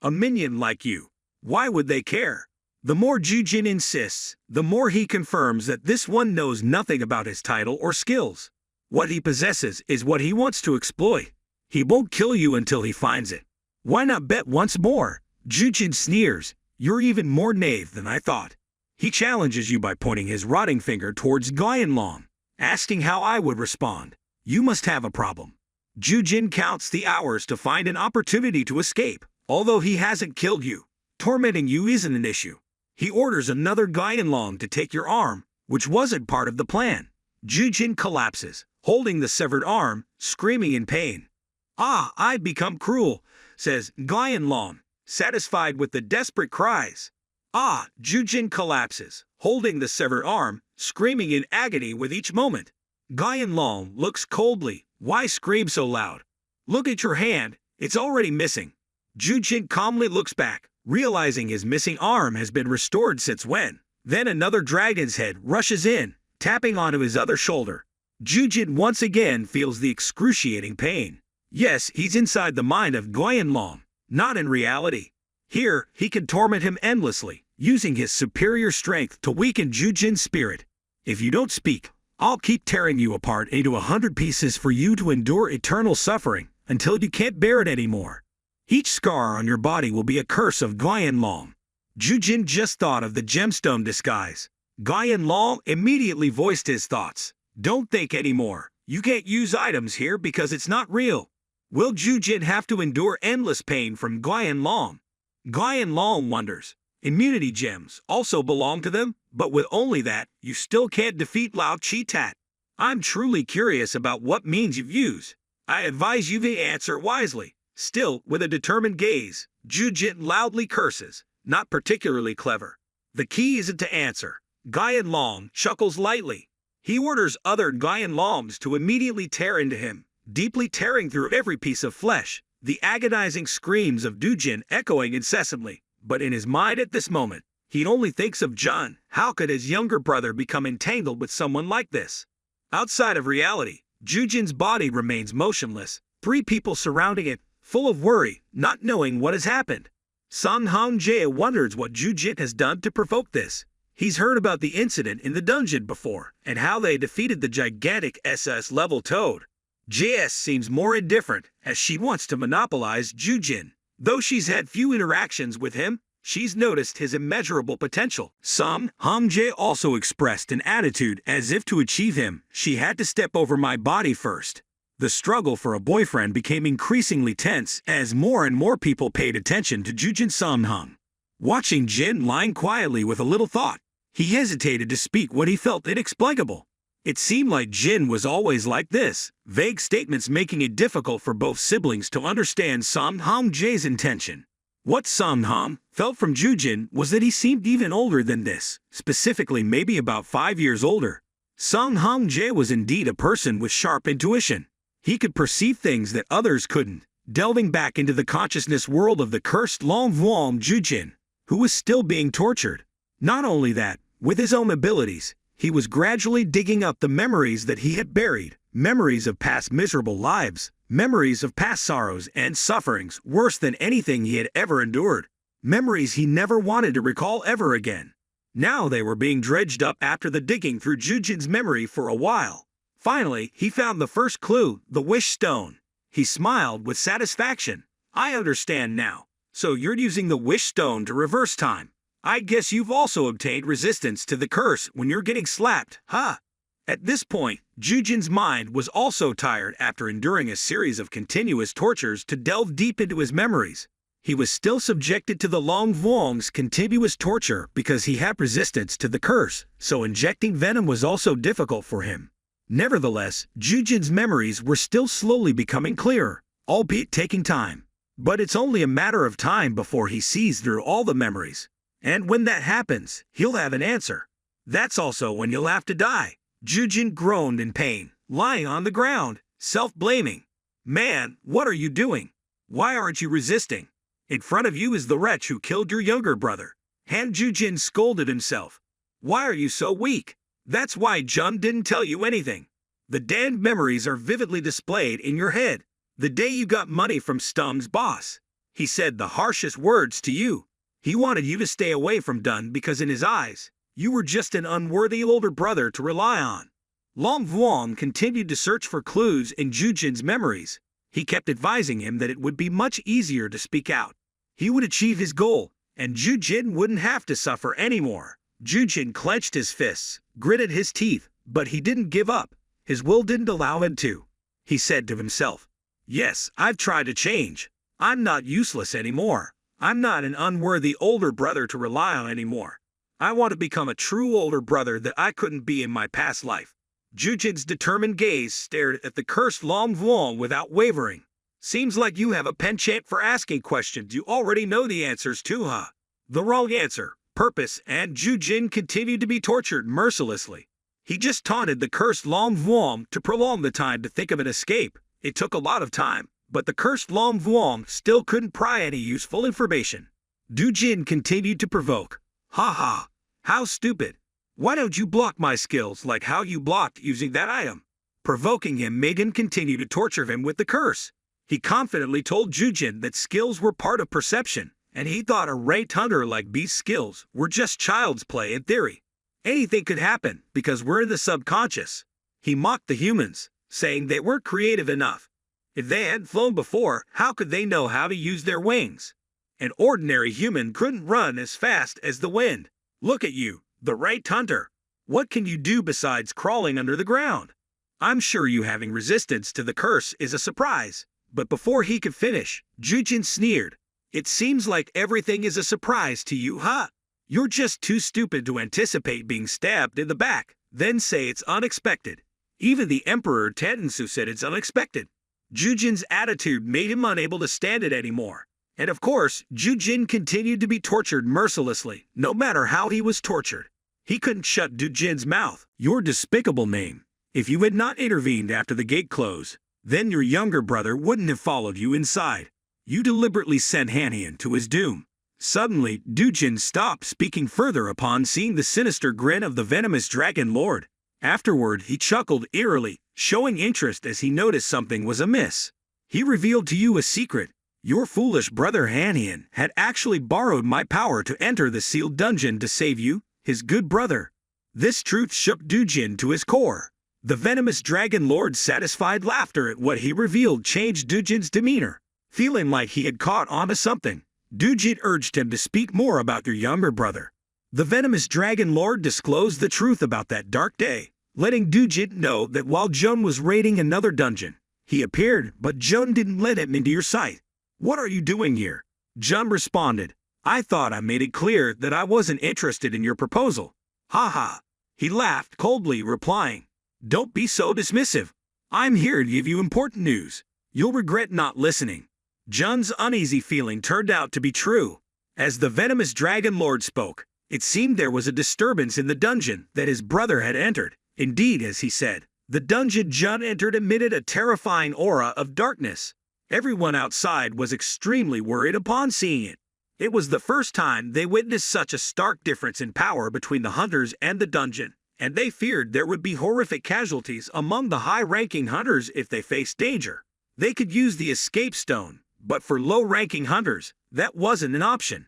"A minion like you. Why would they care? The more Ju-jin insists, the more he confirms that this one knows nothing about his title or skills. What he possesses is what he wants to exploit. He won't kill you until he finds it. Why not bet once more? Ju-jin sneers. You're even more knave than I thought. He challenges you by pointing his rotting finger towards Guyanlong, asking how I would respond. You must have a problem. Ju-jin counts the hours to find an opportunity to escape. Although he hasn't killed you, tormenting you isn't an issue. He orders another Guyanlong to take your arm, which wasn't part of the plan. Ju-jin collapses, holding the severed arm, screaming in pain. Ah, I've become cruel, says Guyanlong, satisfied with the desperate cries. Ah, Ju-jin collapses, holding the severed arm, screaming in agony with each moment. Guyanlong looks coldly. Why scream so loud? Look at your hand, it's already missing. Ju-jin calmly looks back, realizing his missing arm has been restored since when. Then another dragon's head rushes in, tapping onto his other shoulder. Ju-jin once again feels the excruciating pain. Yes, he's inside the mind of Guyanlong, not in reality. Here, he can torment him endlessly, using his superior strength to weaken Ju-jin's spirit. If you don't speak, I'll keep tearing you apart into 100 pieces for you to endure eternal suffering until you can't bear it anymore. Each scar on your body will be a curse of Guyanlong. Ju-jin just thought of the gemstone disguise. Guyanlong immediately voiced his thoughts. Don't think anymore. You can't use items here because it's not real. Will Ju-jin have to endure endless pain from Guyanlong? Guyanlong wonders. Immunity gems also belong to them, but with only that, you still can't defeat Lao Chi-tat. I'm truly curious about what means you've used. I advise you to answer wisely. Still, with a determined gaze, Ju-jin loudly curses. Not particularly clever. The key isn't to answer. Guyanlong chuckles lightly. He orders other Guyanlongs to immediately tear into him, deeply tearing through every piece of flesh, the agonizing screams of Ju-jin echoing incessantly. But in his mind at this moment, he only thinks of Jun. How could his younger brother become entangled with someone like this? Outside of reality, Ju-jin's body remains motionless, 3 people surrounding it, full of worry, not knowing what has happened. Jae wonders what Ju-jin has done to provoke this. He's heard about the incident in the dungeon before, and how they defeated the gigantic SSS-Level toad. JS seems more indifferent, as she wants to monopolize Ju-jin. Though she's had few interactions with him, she's noticed his immeasurable potential. Jae also expressed an attitude as if to achieve him, she had to step over my body first. The struggle for a boyfriend became increasingly tense as more and more people paid attention to Ju-jin Samhang. Watching Jin lying quietly with a little thought, he hesitated to speak what he felt inexplicable. It seemed like Jin was always like this, vague statements making it difficult for both siblings to understand Jae's intention. What Samhang felt from Ju-jin was that he seemed even older than this, specifically maybe about 5 years older. Jae was indeed a person with sharp intuition. He could perceive things that others couldn't, delving back into the consciousness world of the cursed Long Vuong Ju-jin, who was still being tortured. Not only that, with his own abilities, he was gradually digging up the memories that he had buried, memories of past miserable lives, memories of past sorrows and sufferings worse than anything he had ever endured, memories he never wanted to recall ever again. Now they were being dredged up after the digging through Ju-jin's memory for a while. Finally, he found the first clue, the wish stone. He smiled with satisfaction. I understand now. So you're using the wish stone to reverse time. I guess you've also obtained resistance to the curse when you're getting slapped, huh? At this point, Ju-jin's mind was also tired after enduring a series of continuous tortures to delve deep into his memories. He was still subjected to the Long Vuong's continuous torture because he had resistance to the curse, so injecting venom was also difficult for him. Nevertheless, Ju-jin's memories were still slowly becoming clearer, albeit taking time. But it's only a matter of time before he sees through all the memories. And when that happens, he'll have an answer. That's also when you'll have to die. Ju-jin groaned in pain, lying on the ground, self-blaming. Man, what are you doing? Why aren't you resisting? In front of you is the wretch who killed your younger brother. Han Ju-jin scolded himself. Why are you so weak? That's why Jun didn't tell you anything. The damned memories are vividly displayed in your head. The day you got money from Stum's boss, he said the harshest words to you. He wanted you to stay away from Dun because in his eyes, you were just an unworthy older brother to rely on. Long Vuong continued to search for clues in Jujin's memories. He kept advising him that it would be much easier to speak out. He would achieve his goal, and Jujin wouldn't have to suffer anymore. Jujin clenched his fists, gritted his teeth, but he didn't give up. His will didn't allow him to. He said to himself, "Yes, I've tried to change. I'm not useless anymore. I'm not an unworthy older brother to rely on anymore. I want to become a true older brother that I couldn't be in my past life." Jujin's determined gaze stared at the cursed Long Vuong without wavering. "Seems like you have a penchant for asking questions you already know the answers to, huh?" The wrong answer, purpose, and Jujin continued to be tortured mercilessly. He just taunted the cursed Long Vuong to prolong the time to think of an escape. It took a lot of time, but the cursed Long Vuong still couldn't pry any useful information. Jujin continued to provoke. "Ha ha, how stupid. Why don't you block my skills like how you blocked using that item?" Provoking him made him continue to torture him with the curse. He confidently told Jujin that skills were part of perception, and he thought a ranked hunter like Beast's skills were just child's play in theory. Anything could happen because we're in the subconscious. He mocked the humans, saying they weren't creative enough. If they hadn't flown before, how could they know how to use their wings? An ordinary human couldn't run as fast as the wind. Look at you, the right hunter. What can you do besides crawling under the ground? I'm sure you having resistance to the curse is a surprise. But before he could finish, Jujin sneered. "It seems like everything is a surprise to you, huh? You're just too stupid to anticipate being stabbed in the back, then say it's unexpected. Even the Emperor Tensu said it's unexpected." Jujin's attitude made him unable to stand it anymore. And of course, Jujin continued to be tortured mercilessly, no matter how he was tortured. He couldn't shut Jujin's mouth. "Your despicable name. If you had not intervened after the gate closed, then your younger brother wouldn't have followed you inside. You deliberately sent Hanhian to his doom." Suddenly, Jujin stopped speaking further upon seeing the sinister grin of the venomous dragon lord. Afterward, he chuckled eerily, showing interest as he noticed something was amiss. "He revealed to you a secret. Your foolish brother Hanhian had actually borrowed my power to enter the sealed dungeon to save you, his good brother." This truth shook Jujin to his core. The venomous dragon lord's satisfied laughter at what he revealed changed Jujin's demeanor. Feeling like he had caught on to something, Jujin urged him to speak more about your younger brother. The venomous dragon lord disclosed the truth about that dark day, letting Jujin know that while Jun was raiding another dungeon, he appeared, but Jun didn't let him into your sight. "What are you doing here?" Jun responded. "I thought I made it clear that I wasn't interested in your proposal." "Ha ha." He laughed coldly, replying, "Don't be so dismissive. I'm here to give you important news. You'll regret not listening." Jun's uneasy feeling turned out to be true. As the venomous dragon lord spoke, it seemed there was a disturbance in the dungeon that his brother had entered. Indeed, as he said, the dungeon Jun entered emitted a terrifying aura of darkness. Everyone outside was extremely worried upon seeing it. It was the first time they witnessed such a stark difference in power between the hunters and the dungeon, and they feared there would be horrific casualties among the high-ranking hunters if they faced danger. They could use the escape stone, but for low-ranking hunters, that wasn't an option.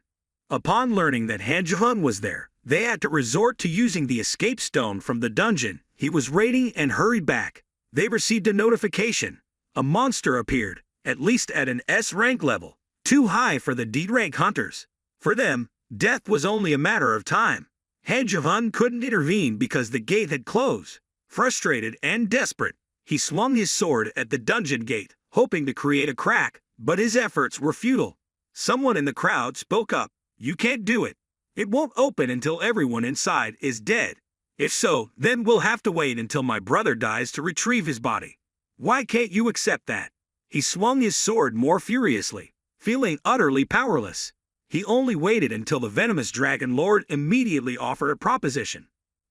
Upon learning that Han Jihun was there, they had to resort to using the escape stone from the dungeon he was raiding and hurried back. They received a notification. A monster appeared, at least at an S rank level, too high for the D rank hunters. For them, death was only a matter of time. Han Jihun couldn't intervene because the gate had closed. Frustrated and desperate, he swung his sword at the dungeon gate, hoping to create a crack, but his efforts were futile. Someone in the crowd spoke up. "You can't do it. It won't open until everyone inside is dead. If so, then we'll have to wait until my brother dies to retrieve his body. Why can't you accept that?" He swung his sword more furiously, feeling utterly powerless. He only waited until the venomous dragon lord immediately offered a proposition.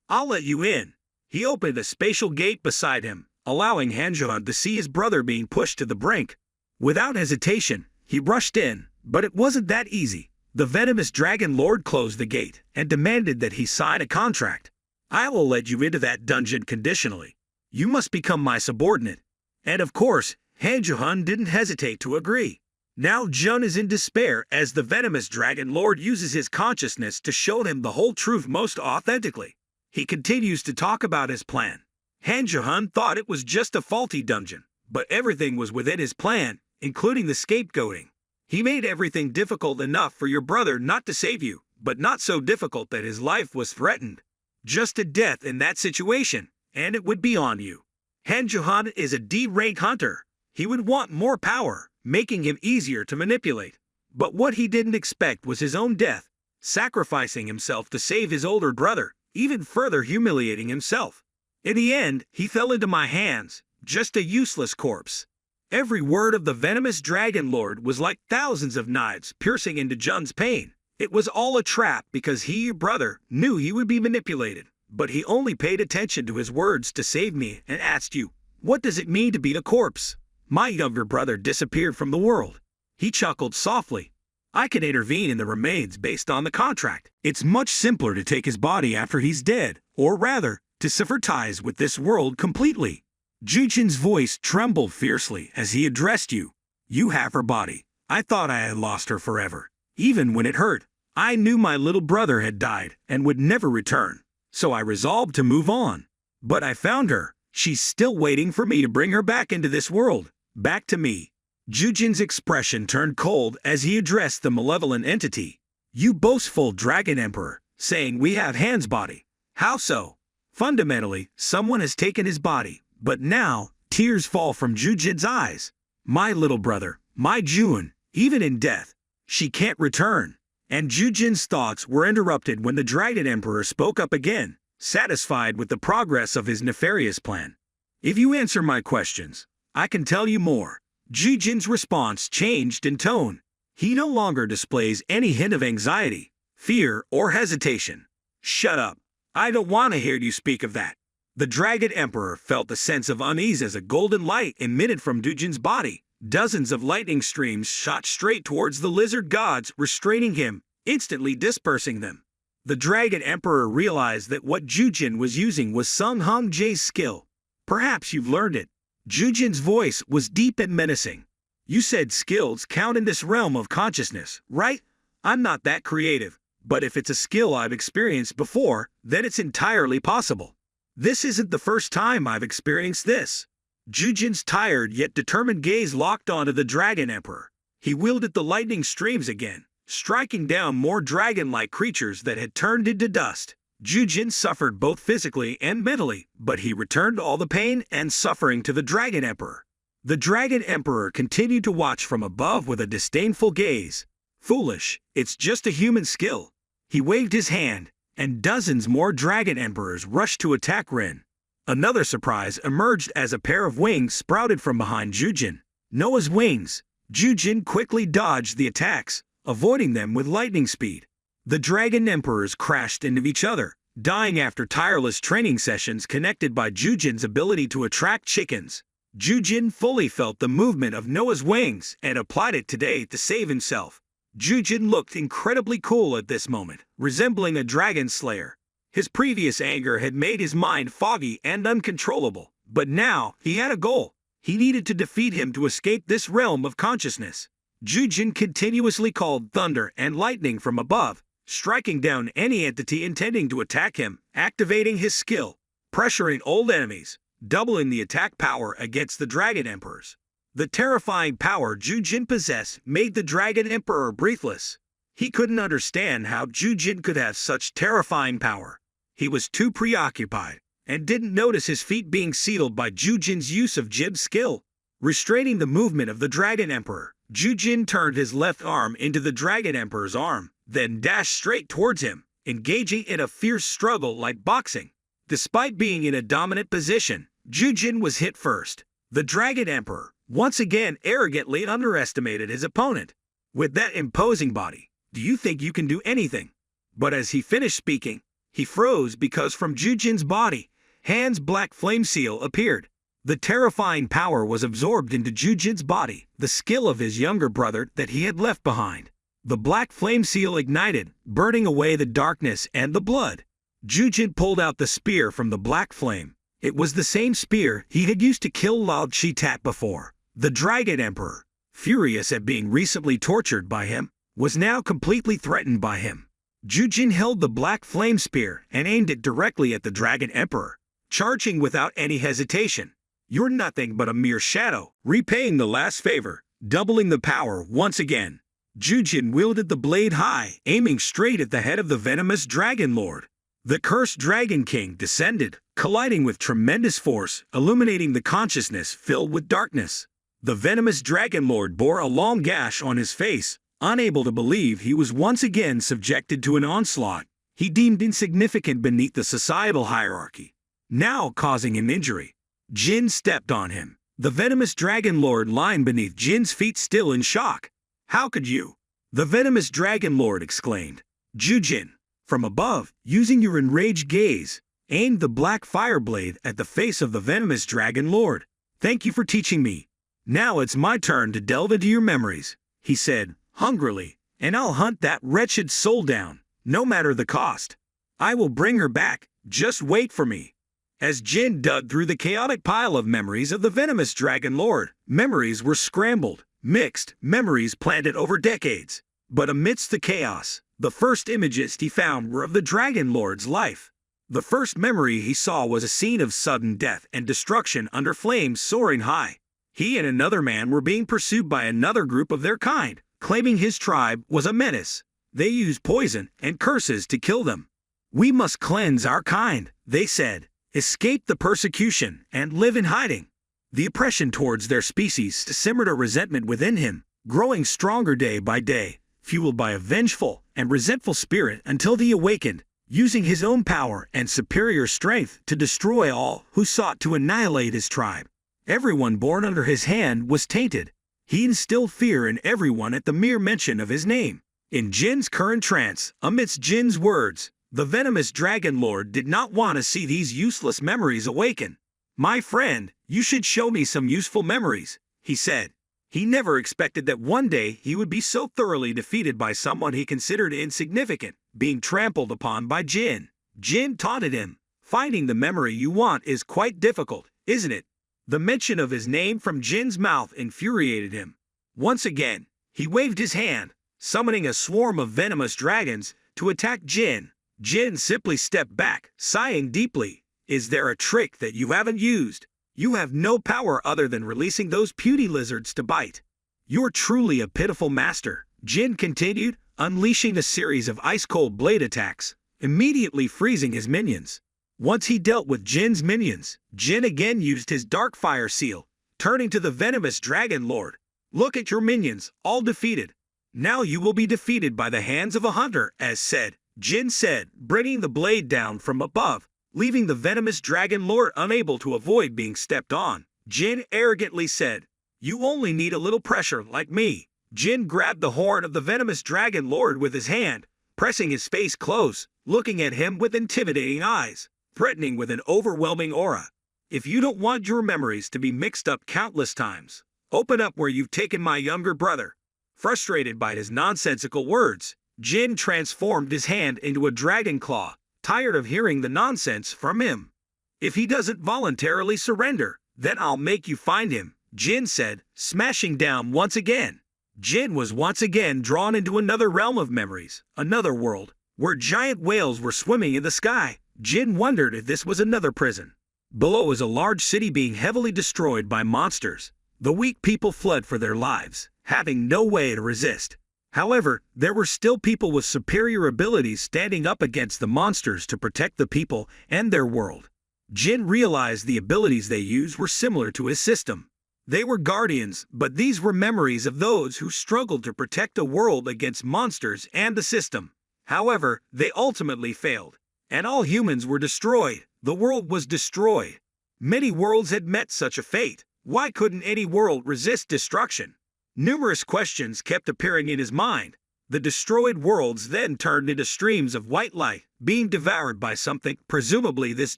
"I'll let you in." He opened a spatial gate beside him, allowing Han Jihun to see his brother being pushed to the brink. Without hesitation, he rushed in, but it wasn't that easy. The venomous dragon lord closed the gate and demanded that he sign a contract. "I will let you into that dungeon conditionally. You must become my subordinate." And of course, Han Jihun didn't hesitate to agree. Now Jun is in despair as the venomous dragon lord uses his consciousness to show him the whole truth most authentically. He continues to talk about his plan. Han Jae-hun thought it was just a faulty dungeon, but everything was within his plan, including the scapegoating. He made everything difficult enough for your brother not to save you, but not so difficult that his life was threatened. Just a death in that situation, and it would be on you. Han Jae-hun is a D-rank hunter. He would want more power, making him easier to manipulate. But what he didn't expect was his own death, sacrificing himself to save his older brother, even further humiliating himself. In the end, he fell into my hands, just a useless corpse. Every word of the venomous dragon lord was like thousands of knives piercing into Jun's pain. It was all a trap because he, your brother, knew he would be manipulated. But he only paid attention to his words to save me and asked you, what does it mean to be a corpse? My younger brother disappeared from the world. He chuckled softly. I can intervene in the remains based on the contract. It's much simpler to take his body after he's dead, or rather, to sever ties with this world completely. Jujin's voice trembled fiercely as he addressed you. You have her body. I thought I had lost her forever. Even when it hurt, I knew my little brother had died and would never return. So I resolved to move on. But I found her. She's still waiting for me to bring her back into this world. Back to me. Jujin's expression turned cold as he addressed the malevolent entity. You boastful dragon emperor, saying we have Han's body. How so? Fundamentally, someone has taken his body, but now, tears fall from Jujin's eyes. My little brother, my Jun, even in death, she can't return. And Jujin's thoughts were interrupted when the dragon emperor spoke up again, satisfied with the progress of his nefarious plan. If you answer my questions, I can tell you more. Jujin's response changed in tone. He no longer displays any hint of anxiety, fear, or hesitation. Shut up. I don't want to hear you speak of that. The dragon emperor felt a sense of unease as a golden light emitted from Jujin's body. Dozens of lightning streams shot straight towards the lizard gods, restraining him, instantly dispersing them. The dragon emperor realized that what Jujin was using was Sung Hong Jae's skill. Perhaps you've learned it. Jujin's voice was deep and menacing. You said skills count in this realm of consciousness, right? I'm not that creative, but if it's a skill I've experienced before, then it's entirely possible. This isn't the first time I've experienced this. Jujin's tired yet determined gaze locked onto the dragon emperor. He wielded the lightning streams again, striking down more dragon-like creatures that had turned into dust. Jujin suffered both physically and mentally, but he returned all the pain and suffering to the dragon emperor. The dragon emperor continued to watch from above with a disdainful gaze. Foolish, it's just a human skill. He waved his hand, and dozens more dragon emperors rushed to attack Rin. Another surprise emerged as a pair of wings sprouted from behind Jujin. Noah's wings. Jujin quickly dodged the attacks, avoiding them with lightning speed. The dragon emperors crashed into each other, dying after tireless training sessions connected by Jujin's ability to attract chickens. Jujin fully felt the movement of Noah's wings and applied it today to save himself. Jujin looked incredibly cool at this moment, resembling a dragon slayer. His previous anger had made his mind foggy and uncontrollable, but now he had a goal. He needed to defeat him to escape this realm of consciousness. Jujin continuously called thunder and lightning from above, striking down any entity intending to attack him, activating his skill, pressuring old enemies, doubling the attack power against the dragon emperors. The terrifying power Jujin possessed made the dragon emperor breathless. He couldn't understand how Jujin could have such terrifying power. He was too preoccupied, and didn't notice his feet being sealed by Jujin's use of Jib's skill. Restraining the movement of the dragon emperor, Jujin turned his left arm into the dragon emperor's arm, then dashed straight towards him, engaging in a fierce struggle like boxing. Despite being in a dominant position, Jujin was hit first. The dragon emperor, once again arrogantly underestimated his opponent. With that imposing body, do you think you can do anything? But as he finished speaking, he froze because from Jujin's body, Han's black flame seal appeared. The terrifying power was absorbed into Jujin's body, the skill of his younger brother that he had left behind. The black flame seal ignited, burning away the darkness and the blood. Jujin pulled out the spear from the black flame. It was the same spear he had used to kill Lao Chitat before. The dragon emperor. furious at being recently tortured by him, was now completely threatened by him. Jujin held the black flame spear and aimed it directly at the Dragon Emperor, charging without any hesitation. "You're nothing but a mere shadow," repaying the last favor, doubling the power once again. Jujin wielded the blade high, aiming straight at the head of the venomous Dragon Lord. The cursed Dragon King descended, colliding with tremendous force, illuminating the consciousness filled with darkness. The venomous Dragon Lord bore a long gash on his face, unable to believe he was once again subjected to an onslaught he deemed insignificant beneath the societal hierarchy, now causing him injury. Jin stepped on him. The venomous Dragon Lord lying beneath Jin's feet, still in shock. "How could you?" the venomous Dragon Lord exclaimed. Jujin, from above, using your enraged gaze, aimed the black fire blade at the face of the venomous Dragon Lord. "Thank you for teaching me. Now it's my turn to delve into your memories," he said, hungrily, "and I'll hunt that wretched soul down, no matter the cost. I will bring her back, just wait for me." As Jin dug through the chaotic pile of memories of the venomous Dragon Lord, memories were scrambled, mixed, memories planted over decades. But amidst the chaos, the first images he found were of the Dragon Lord's life. The first memory he saw was a scene of sudden death and destruction under flames soaring high. He and another man were being pursued by another group of their kind, claiming his tribe was a menace. They used poison and curses to kill them. "We must cleanse our kind," they said, "escape the persecution, and live in hiding." The oppression towards their species simmered a resentment within him, growing stronger day by day, fueled by a vengeful and resentful spirit until he awakened, using his own power and superior strength to destroy all who sought to annihilate his tribe. Everyone born under his hand was tainted. He instilled fear in everyone at the mere mention of his name. In Jin's current trance, amidst Jin's words, the venomous Dragon Lord did not want to see these useless memories awaken. "My friend, you should show me some useful memories," he said. He never expected that one day he would be so thoroughly defeated by someone he considered insignificant, being trampled upon by Jin. Jin taunted him. "Finding the memory you want is quite difficult, isn't it?" The mention of his name from Jin's mouth infuriated him. Once again, he waved his hand, summoning a swarm of venomous dragons to attack Jin. Jin simply stepped back, sighing deeply. "Is there a trick that you haven't used? You have no power other than releasing those puny lizards to bite. You're truly a pitiful master," Jin continued, unleashing a series of ice-cold blade attacks, immediately freezing his minions. Once he dealt with Jin's minions, Jin again used his dark fire seal, turning to the venomous Dragon Lord. "Look at your minions, all defeated. Now you will be defeated by the hands of a hunter, as said," Jin said, bringing the blade down from above, leaving the venomous Dragon Lord unable to avoid being stepped on. Jin arrogantly said, "You only need a little pressure like me." Jin grabbed the horn of the venomous Dragon Lord with his hand, pressing his face close, looking at him with intimidating eyes, threatening with an overwhelming aura. "If you don't want your memories to be mixed up countless times, open up where you've taken my younger brother." Frustrated by his nonsensical words, Jin transformed his hand into a dragon claw, tired of hearing the nonsense from him. "If he doesn't voluntarily surrender, then I'll make you find him," Jin said, smashing down once again. Jin was once again drawn into another realm of memories, another world, where giant whales were swimming in the sky. Jin wondered if this was another prison. Below was a large city being heavily destroyed by monsters. The weak people fled for their lives, having no way to resist. However, there were still people with superior abilities standing up against the monsters to protect the people and their world. Jin realized the abilities they used were similar to his system. They were guardians, but these were memories of those who struggled to protect a world against monsters and the system. However, they ultimately failed, and all humans were destroyed. The world was destroyed. Many worlds had met such a fate. Why couldn't any world resist destruction? Numerous questions kept appearing in his mind. The destroyed worlds then turned into streams of white light, being devoured by something, presumably this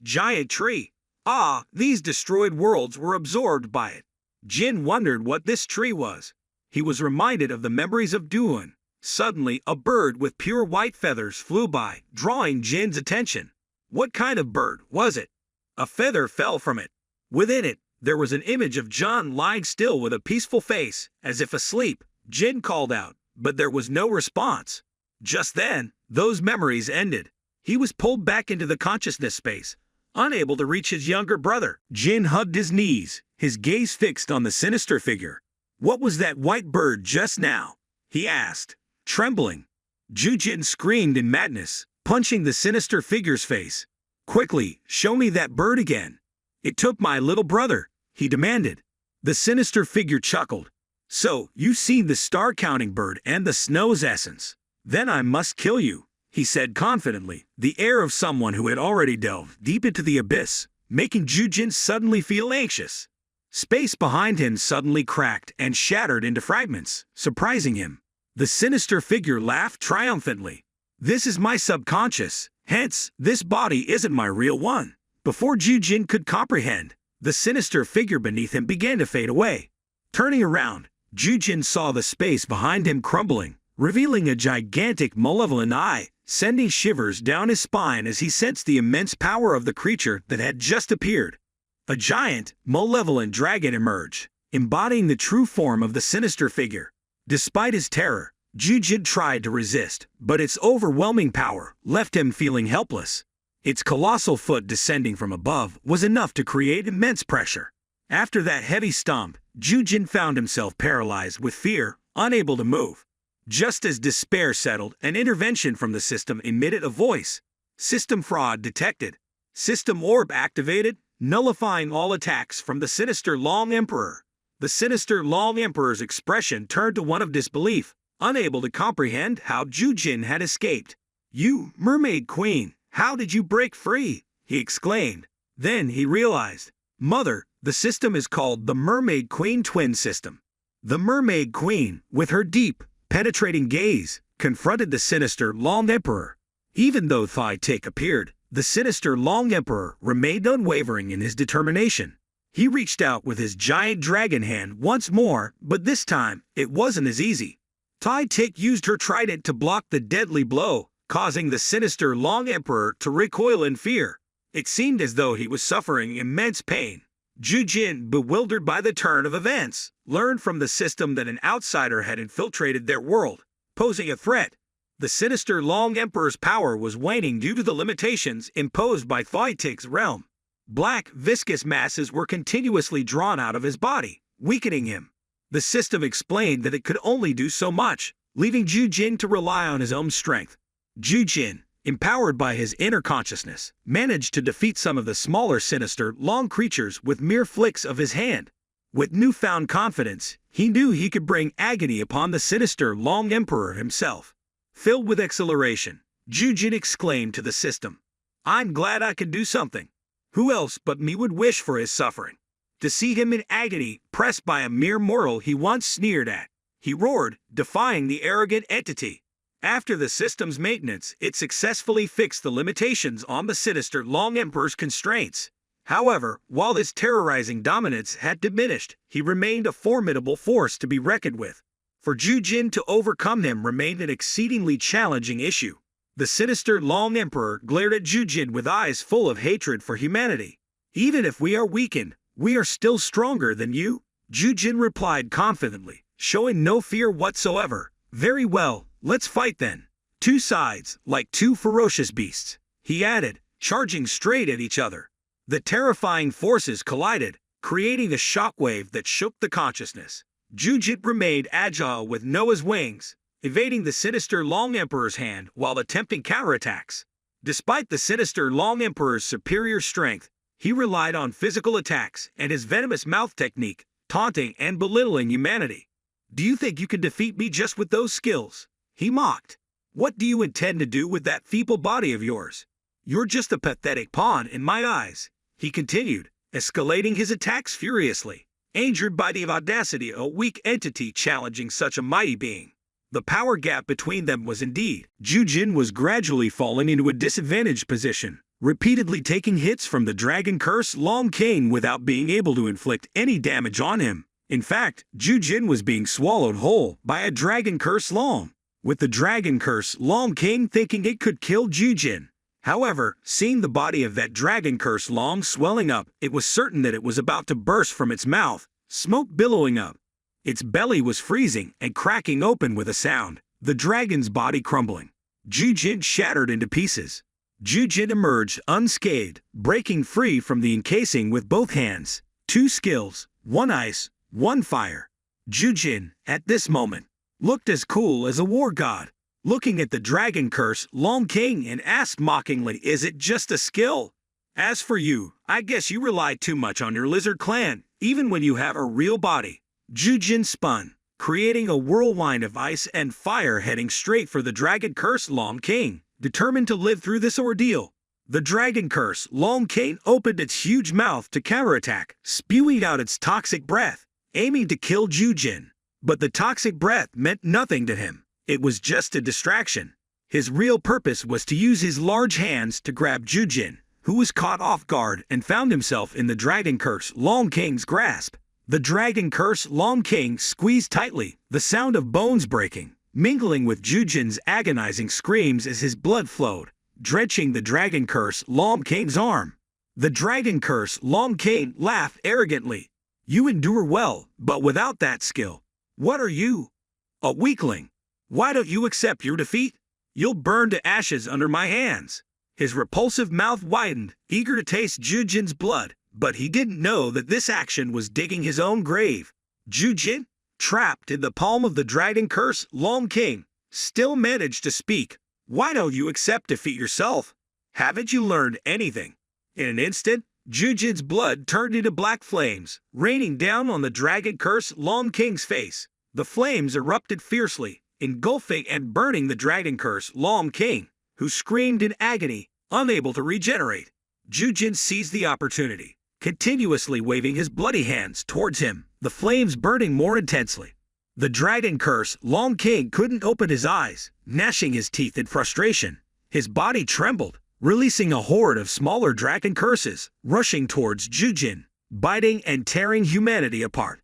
giant tree. These destroyed worlds were absorbed by it. Jin wondered what this tree was. He was reminded of the memories of Duan. Suddenly, a bird with pure white feathers flew by, drawing Jin's attention. What kind of bird was it? A feather fell from it. Within it, There was an image of John lying still with a peaceful face, as if asleep. Jin called out, but there was no response. Just then, those memories ended. He was pulled back into the consciousness space, unable to reach his younger brother. Jin hugged his knees, his gaze fixed on the sinister figure. "What was that white bird just now?" he asked, trembling. Jin screamed in madness, punching the sinister figure's face. "Quickly, show me that bird again." "It took my little brother," he demanded. The sinister figure chuckled. "So, you've seen the star-counting bird and the snow's essence. Then I must kill you," he said confidently, the air of someone who had already delved deep into the abyss, making Jin suddenly feel anxious. Space behind him suddenly cracked and shattered into fragments, surprising him. The sinister figure laughed triumphantly. "This is my subconscious, hence, this body isn't my real one." Before Jin could comprehend, the sinister figure beneath him began to fade away. Turning around, Jin saw the space behind him crumbling, revealing a gigantic malevolent eye, sending shivers down his spine as he sensed the immense power of the creature that had just appeared. A giant, malevolent dragon emerged, embodying the true form of the sinister figure. Despite his terror, Jin tried to resist, but its overwhelming power left him feeling helpless. Its colossal foot descending from above was enough to create immense pressure. After that heavy stomp, Jin found himself paralyzed with fear, unable to move. Just as despair settled, an intervention from the system emitted a voice. "System fraud detected. System orb activated, nullifying all attacks from the sinister Long Emperor." The sinister Long Emperor's expression turned to one of disbelief, unable to comprehend how Jin had escaped. "You, Mermaid Queen, how did you break free?" he exclaimed. Then he realized, "Mother, the system is called the Mermaid Queen Twin System." The Mermaid Queen, with her deep, penetrating gaze, confronted the sinister Long Emperor. Even though Tik appeared, the sinister Long Emperor remained unwavering in his determination. He reached out with his giant dragon hand once more, but this time, it wasn't as easy. Tik used her trident to block the deadly blow, causing the sinister Long Emperor to recoil in fear. It seemed as though he was suffering immense pain. Jin, bewildered by the turn of events, learned from the system that an outsider had infiltrated their world, posing a threat. The sinister Long Emperor's power was waning due to the limitations imposed by Tik's realm. Black, viscous masses were continuously drawn out of his body, weakening him. The system explained that it could only do so much, leaving Jin to rely on his own strength. Jin, empowered by his inner consciousness, managed to defeat some of the smaller sinister Long creatures with mere flicks of his hand. With newfound confidence, he knew he could bring agony upon the sinister Long Emperor himself. Filled with exhilaration, Jin exclaimed to the system, "I'm glad I can do something. Who else but me would wish for his suffering? To see him in agony, pressed by a mere mortal he once sneered at," he roared, defying the arrogant entity. After the system's maintenance, it successfully fixed the limitations on the sinister Long Emperor's constraints. However, while his terrorizing dominance had diminished, he remained a formidable force to be reckoned with. For Jin to overcome him remained an exceedingly challenging issue. The sinister Long Emperor glared at Jin with eyes full of hatred for humanity. "Even if we are weakened, we are still stronger than you," Jin replied confidently, showing no fear whatsoever. "Very well, let's fight then. Two sides, like two ferocious beasts," he added, charging straight at each other. The terrifying forces collided, creating a shockwave that shook the consciousness. Jin remained agile with Noah's wings, evading the sinister Long Emperor's hand while attempting counterattacks. Despite the sinister Long Emperor's superior strength, he relied on physical attacks and his venomous mouth technique, taunting and belittling humanity. "Do you think you can defeat me just with those skills?" he mocked. "What do you intend to do with that feeble body of yours? You're just a pathetic pawn in my eyes," he continued, escalating his attacks furiously, angered by the audacity of a weak entity challenging such a mighty being. The power gap between them was indeed. Jin was gradually falling into a disadvantaged position, repeatedly taking hits from the Dragon Curse Long King without being able to inflict any damage on him. In fact, Jin was being swallowed whole by a Dragon Curse Long, with the Dragon Curse Long King thinking it could kill Jin. However, seeing the body of that dragon curse long swelling up, it was certain that it was about to burst from its mouth, smoke billowing up. Its belly was freezing and cracking open with a sound, the dragon's body crumbling. Jujin shattered into pieces. Jujin emerged unscathed, breaking free from the encasing with both hands. 2 skills, 1 ice, 1 fire. Jujin, at this moment, looked as cool as a war god, looking at the dragon curse Long King and asked mockingly, "Is it just a skill? As for you, I guess you rely too much on your lizard clan, even when you have a real body." Jujin spun, creating a whirlwind of ice and fire heading straight for the dragon curse Long King, determined to live through this ordeal. The dragon curse Long King opened its huge mouth to counterattack, spewing out its toxic breath, aiming to kill Jujin. But the toxic breath meant nothing to him. It was just a distraction. His real purpose was to use his large hands to grab Jujin, who was caught off guard and found himself in the dragon curse Long King's grasp. The dragon curse Long King squeezed tightly, the sound of bones breaking, mingling with Jujin's agonizing screams as his blood flowed, drenching the dragon curse Long King's arm. The dragon curse Long King laughed arrogantly. "You endure well, but without that skill. What are you? A weakling. Why don't you accept your defeat? You'll burn to ashes under my hands." His repulsive mouth widened, eager to taste Jujin's blood, but he didn't know that this action was digging his own grave. Jujin, trapped in the palm of the dragon curse Long King, still managed to speak. "Why don't you accept defeat yourself? Haven't you learned anything?" In an instant, Jujin's blood turned into black flames, raining down on the dragon curse Long King's face. The flames erupted fiercely, engulfing and burning the dragon curse Long King, who screamed in agony, unable to regenerate. Jujin seized the opportunity, continuously waving his bloody hands towards him, the flames burning more intensely. The dragon curse Long King couldn't open his eyes, gnashing his teeth in frustration. His body trembled, releasing a horde of smaller dragon curses, rushing towards Jujin, biting and tearing humanity apart.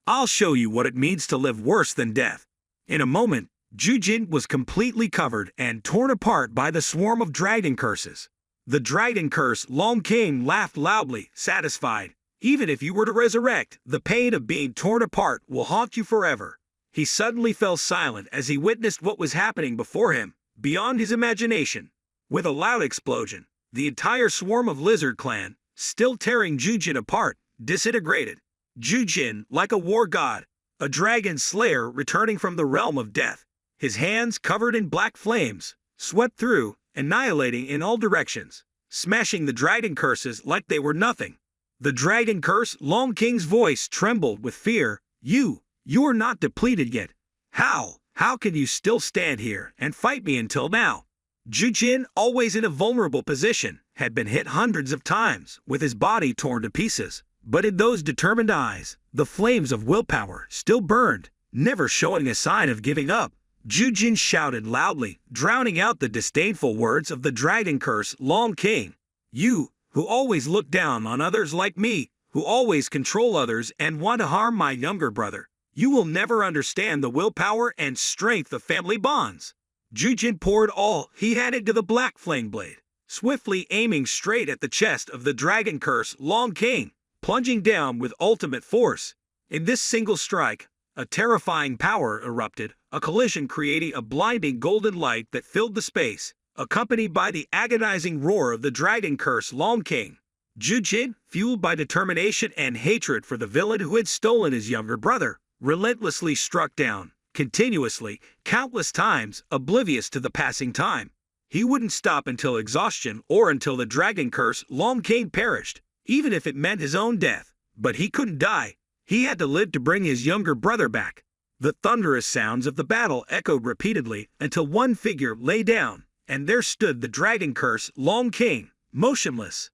"I'll show you what it means to live worse than death." In a moment, Jujin was completely covered and torn apart by the swarm of dragon curses. The dragon curse Long King laughed loudly, satisfied. "Even if you were to resurrect, the pain of being torn apart will haunt you forever." He suddenly fell silent as he witnessed what was happening before him, beyond his imagination. With a loud explosion, the entire swarm of Lizard Clan, still tearing Jujin apart, disintegrated. Jujin, like a war god, a dragon slayer returning from the realm of death, his hands covered in black flames, swept through, annihilating in all directions, smashing the dragon curses like they were nothing. The dragon curse Long King's voice trembled with fear. You are not depleted yet. How can you still stand here and fight me until now?" Jujin, always in a vulnerable position, had been hit hundreds of times, with his body torn to pieces. But in those determined eyes, the flames of willpower still burned, never showing a sign of giving up. Jujin shouted loudly, drowning out the disdainful words of the dragon curse Long King. "You, who always look down on others like me, who always control others and want to harm my younger brother, you will never understand the willpower and strength of family bonds." Jujin poured all he had into the black flame blade, swiftly aiming straight at the chest of the dragon curse Long King, plunging down with ultimate force. In this single strike, a terrifying power erupted, a collision creating a blinding golden light that filled the space, accompanied by the agonizing roar of the dragon curse Long King. Jujin, fueled by determination and hatred for the villain who had stolen his younger brother, relentlessly struck down, continuously, countless times, oblivious to the passing time. He wouldn't stop until exhaustion or until the dragon curse Long King perished, even if it meant his own death. But he couldn't die. He had to live to bring his younger brother back. The thunderous sounds of the battle echoed repeatedly until one figure lay down, and there stood the dragon curse Long King, motionless,